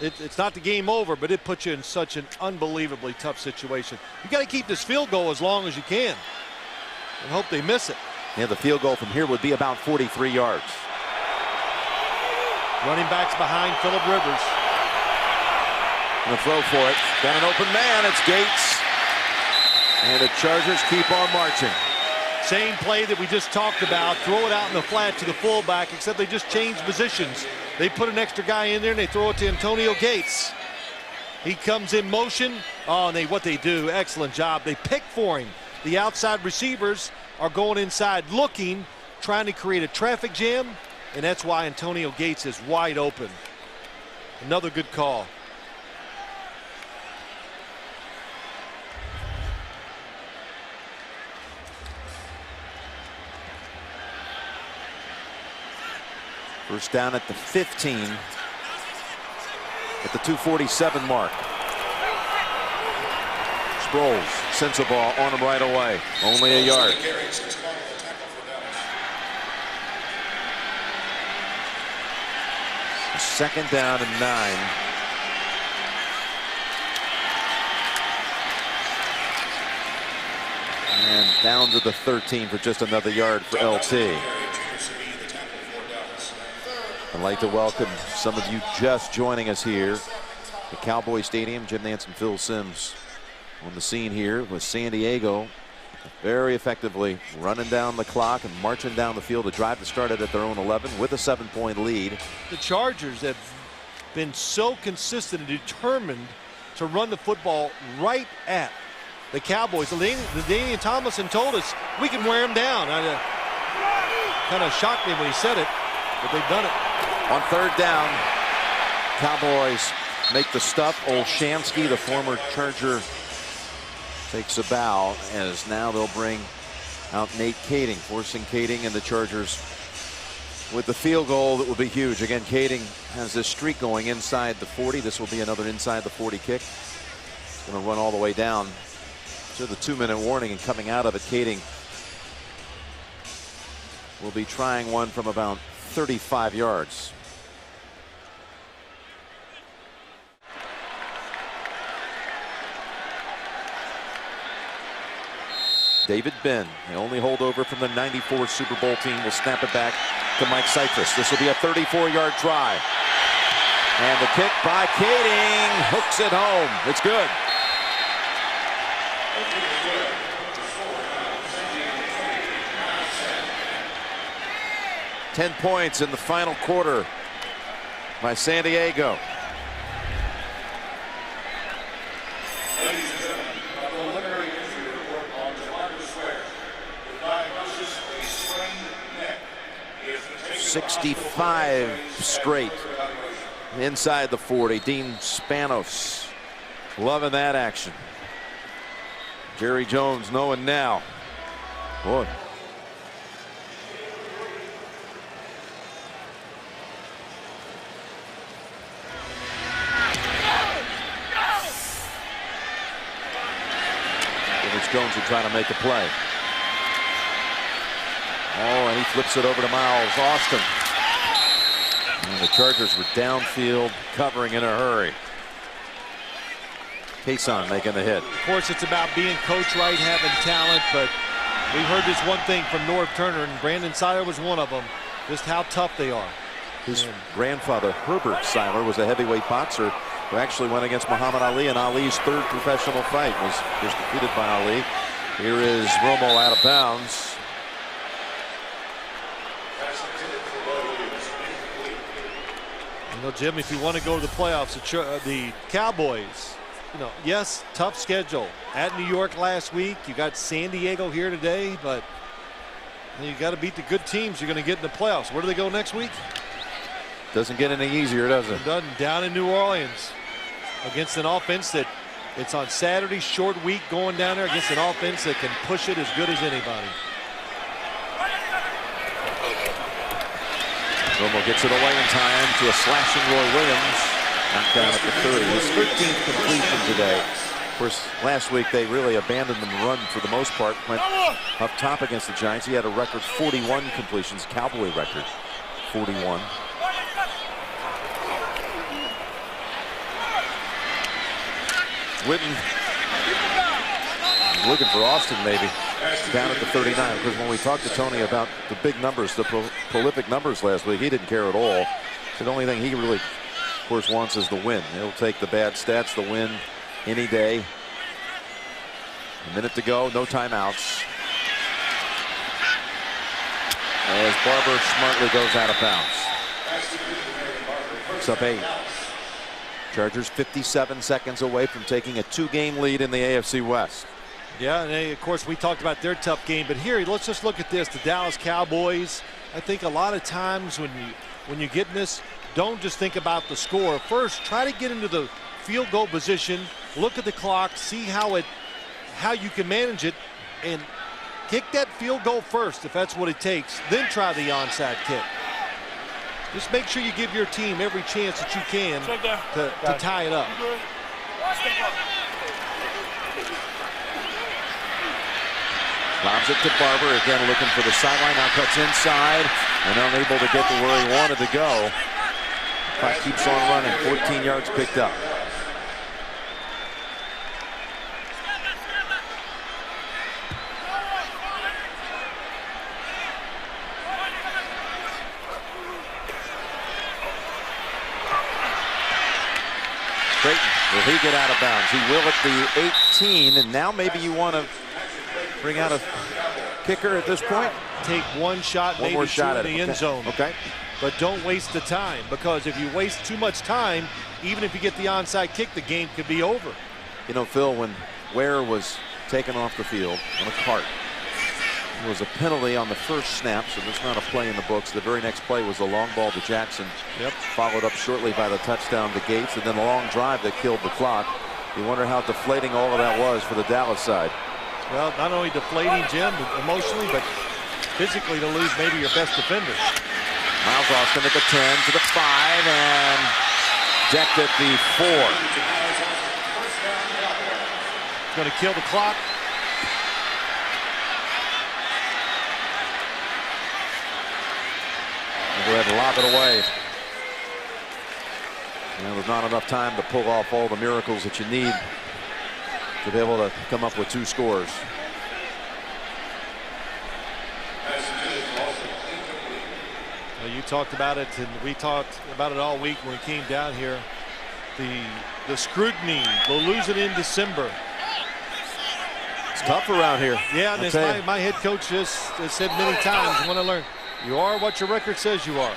it's not the game over, but it puts you in such an unbelievably tough situation. You got to keep this field goal as long as you can and hope they miss it. Yeah, the field goal from here would be about 43 yards. Running backs behind Phillip Rivers. And the throw for it. Got an open man. It's Gates. And the Chargers keep on marching. Same play that we just talked about. Throw it out in the flat to the fullback, except they just changed positions. They put an extra guy in there and they throw it to Antonio Gates. He comes in motion. Oh, and what they do, excellent job. They pick for him. The outside receivers are going inside looking, trying to create a traffic jam, and that's why Antonio Gates is wide open. Another good call. First down at the 15 at the 2:47 mark. Sproles sends the ball on him right away. Only a yard. Second down and 9. And down to the 13 for just another yard for LT. I'd like to welcome some of you just joining us here at Cowboy Stadium. Jim Nantz and Phil Simms on the scene here with San Diego very effectively running down the clock and marching down the field to drive to start it at their own 11 with a 7-point lead. The Chargers have been so consistent and determined to run the football right at the Cowboys. LaDainian Tomlinson told us we can wear them down. Kind of shocked me when he said it, but they've done it. On third down, Cowboys make the stuff. Olshansky, the former Charger, takes a bow, as now they'll bring out Nate Kading, forcing Kading and the Chargers with the field goal that will be huge. Again, Kading has this streak going inside the 40. This will be another inside the 40 kick. It's going to run all the way down to the 2-minute warning, and coming out of it, Kading will be trying one from about 35 yards. David Benn, the only holdover from the '94 Super Bowl team, will snap it back to Mike Cypress. This will be a 34-yard try. And the kick by Kading hooks it home. It's good. $10 points in the final quarter by San Diego. '65 straight inside the 40. Dean Spanos loving that action. Jerry Jones knowing now. Boy. Jones will try to make a play. Oh, and he flips it over to Miles Austin. And the Chargers were downfield covering in a hurry. Kason making the hit. Of course, it's about being coached right, having talent, but we heard this one thing from Norv Turner, and Brandon Seiler was one of them, just how tough they are. His grandfather, Herbert Seiler, was a heavyweight boxer who actually went against Muhammad Ali in Ali's third professional fight. Was defeated by Ali. Here is Romo out of bounds. You know, Jim, if you want to go to the playoffs, the Cowboys, you know, yes, tough schedule. At New York last week, you got San Diego here today, but you got to beat the good teams. You're going to get in the playoffs. Where do they go next week? Doesn't get any easier, does it? It doesn't. Down in New Orleans against an offense that it's on Saturday, short week, going down there against an offense that can push it as good as anybody. Romo gets it away in time to a slashing Roy Williams. Knocked down at the 30. His 13th completion today. Of course, last week they really abandoned the run for the most part. Went up top against the Giants. He had a record 41 completions, Cowboy record 41. Witten looking for Austin maybe. Down at the 39. Because when we talked to Tony about the big numbers, the prolific numbers last week, he didn't care at all. So the only thing he really, of course, wants is the win. He'll take the bad stats, the win, any day. A minute to go, no timeouts. As Barber smartly goes out of bounds. It's up 8. Chargers 57 seconds away from taking a 2-game lead in the AFC West. Yeah, and of course we talked about their tough game, but here let's just look at this. The Dallas Cowboys, I think a lot of times when you get in this, don't just think about the score. First, try to get into the field goal position, look at the clock, see how you can manage it, and kick that field goal first if that's what it takes. Then try the onside kick. Just make sure you give your team every chance that you can to tie it up. Lobs it to Barber, again looking for the sideline, now cuts inside and unable to get to where he wanted to go. Clock keeps on running, 14 yards picked up. Creighton, will he get out of bounds? He will at the 18, and now maybe you want to bring out a kicker at this point? Take one shot, maybe two in the end zone. Okay. But don't waste the time, because if you waste too much time, even if you get the onside kick, the game could be over. You know, Phil, when Ware was taken off the field on a cart, it was a penalty on the first snap, so there's not a play in the books. The very next play was a long ball to Jackson, followed up shortly by the touchdown to Gates, and then a long drive that killed the clock. You wonder how deflating all of that was for the Dallas side. Well, not only deflating, Jim, emotionally, but physically to lose maybe your best defender. Miles Austin at the 10 to the 5 and decked at the 4. Going to kill the clock. Go ahead and lob it away. And there's not enough time to pull off all the miracles that you need to be able to come up with 2 scores. Well, you talked about it, and we talked about it all week when we came down here. The scrutiny, we'll lose it in December. It's tough around here. Yeah, and as my head coach just has said many times, when I learned, you are what your record says you are.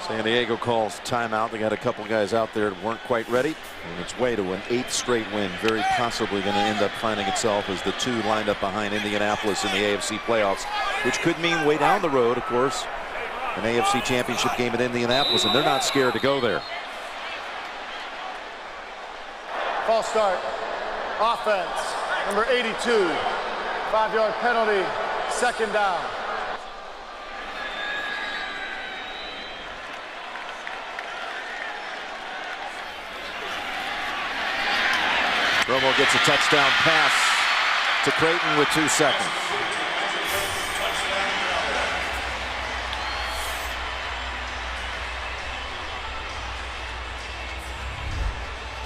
San Diego calls timeout. They got a couple guys out there that weren't quite ready. And its way to an 8th straight win, very possibly going to end up finding itself as the 2 lined up behind Indianapolis in the AFC playoffs, which could mean way down the road, of course, an AFC championship game at Indianapolis, and they're not scared to go there. False start. Offense. Number 82. 5-yard penalty. 2nd down. Romo gets a touchdown pass to Creighton with 2 seconds.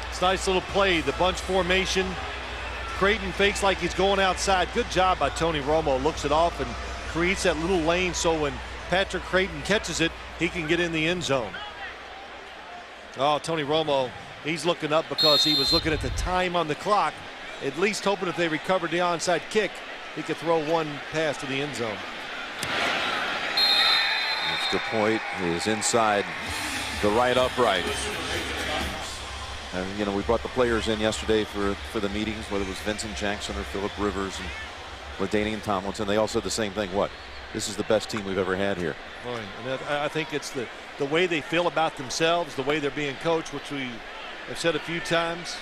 It's a nice little play, the bunch formation. Creighton fakes like he's going outside. Good job by Tony Romo. Looks it off and creates that little lane so when Patrick Creighton catches it, he can get in the end zone. Oh, Tony Romo, he's looking up because he was looking at the time on the clock, at least hoping if they recovered the onside kick, he could throw one pass to the end zone. Extra point is inside the right upright. And, you know, we brought the players in yesterday for the meetings, whether it was Vincent Jackson or Phillip Rivers and LaDainian Tomlinson. They all said the same thing. What? This is the best team we've ever had here. Boy, and I think it's the way they feel about themselves, the way they're being coached, which we have said a few times.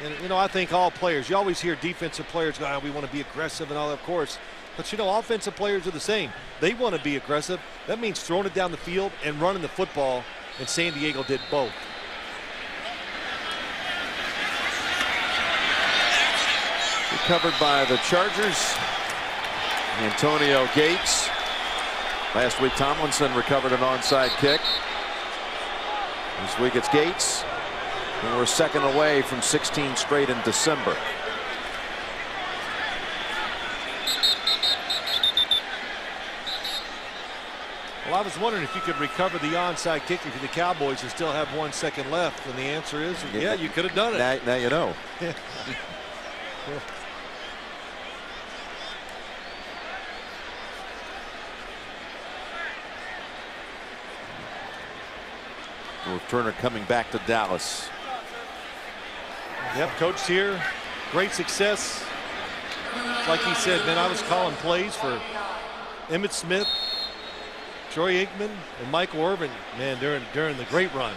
And, you know, I think all players, you always hear defensive players go, we want to be aggressive and all that, of course. But, you know, offensive players are the same. They want to be aggressive. That means throwing it down the field and running the football, and San Diego did both. Recovered by the Chargers. Antonio Gates. Last week Tomlinson recovered an onside kick. This week it's Gates. And we're 2nd away from 16 straight in December. Well, I was wondering if you could recover the onside kick for the Cowboys and still have 1 second left. And the answer is, yeah, you could have done it. Now you know. Turner coming back to Dallas. Yep, coach here, great success. Like he said, man, I was calling plays for Emmitt Smith, Troy Aikman, and Michael Irvin, man, during the great run.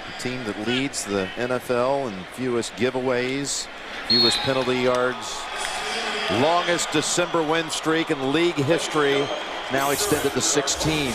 The team that leads the NFL in fewest giveaways, fewest penalty yards, longest December win streak in league history, now extended to 16.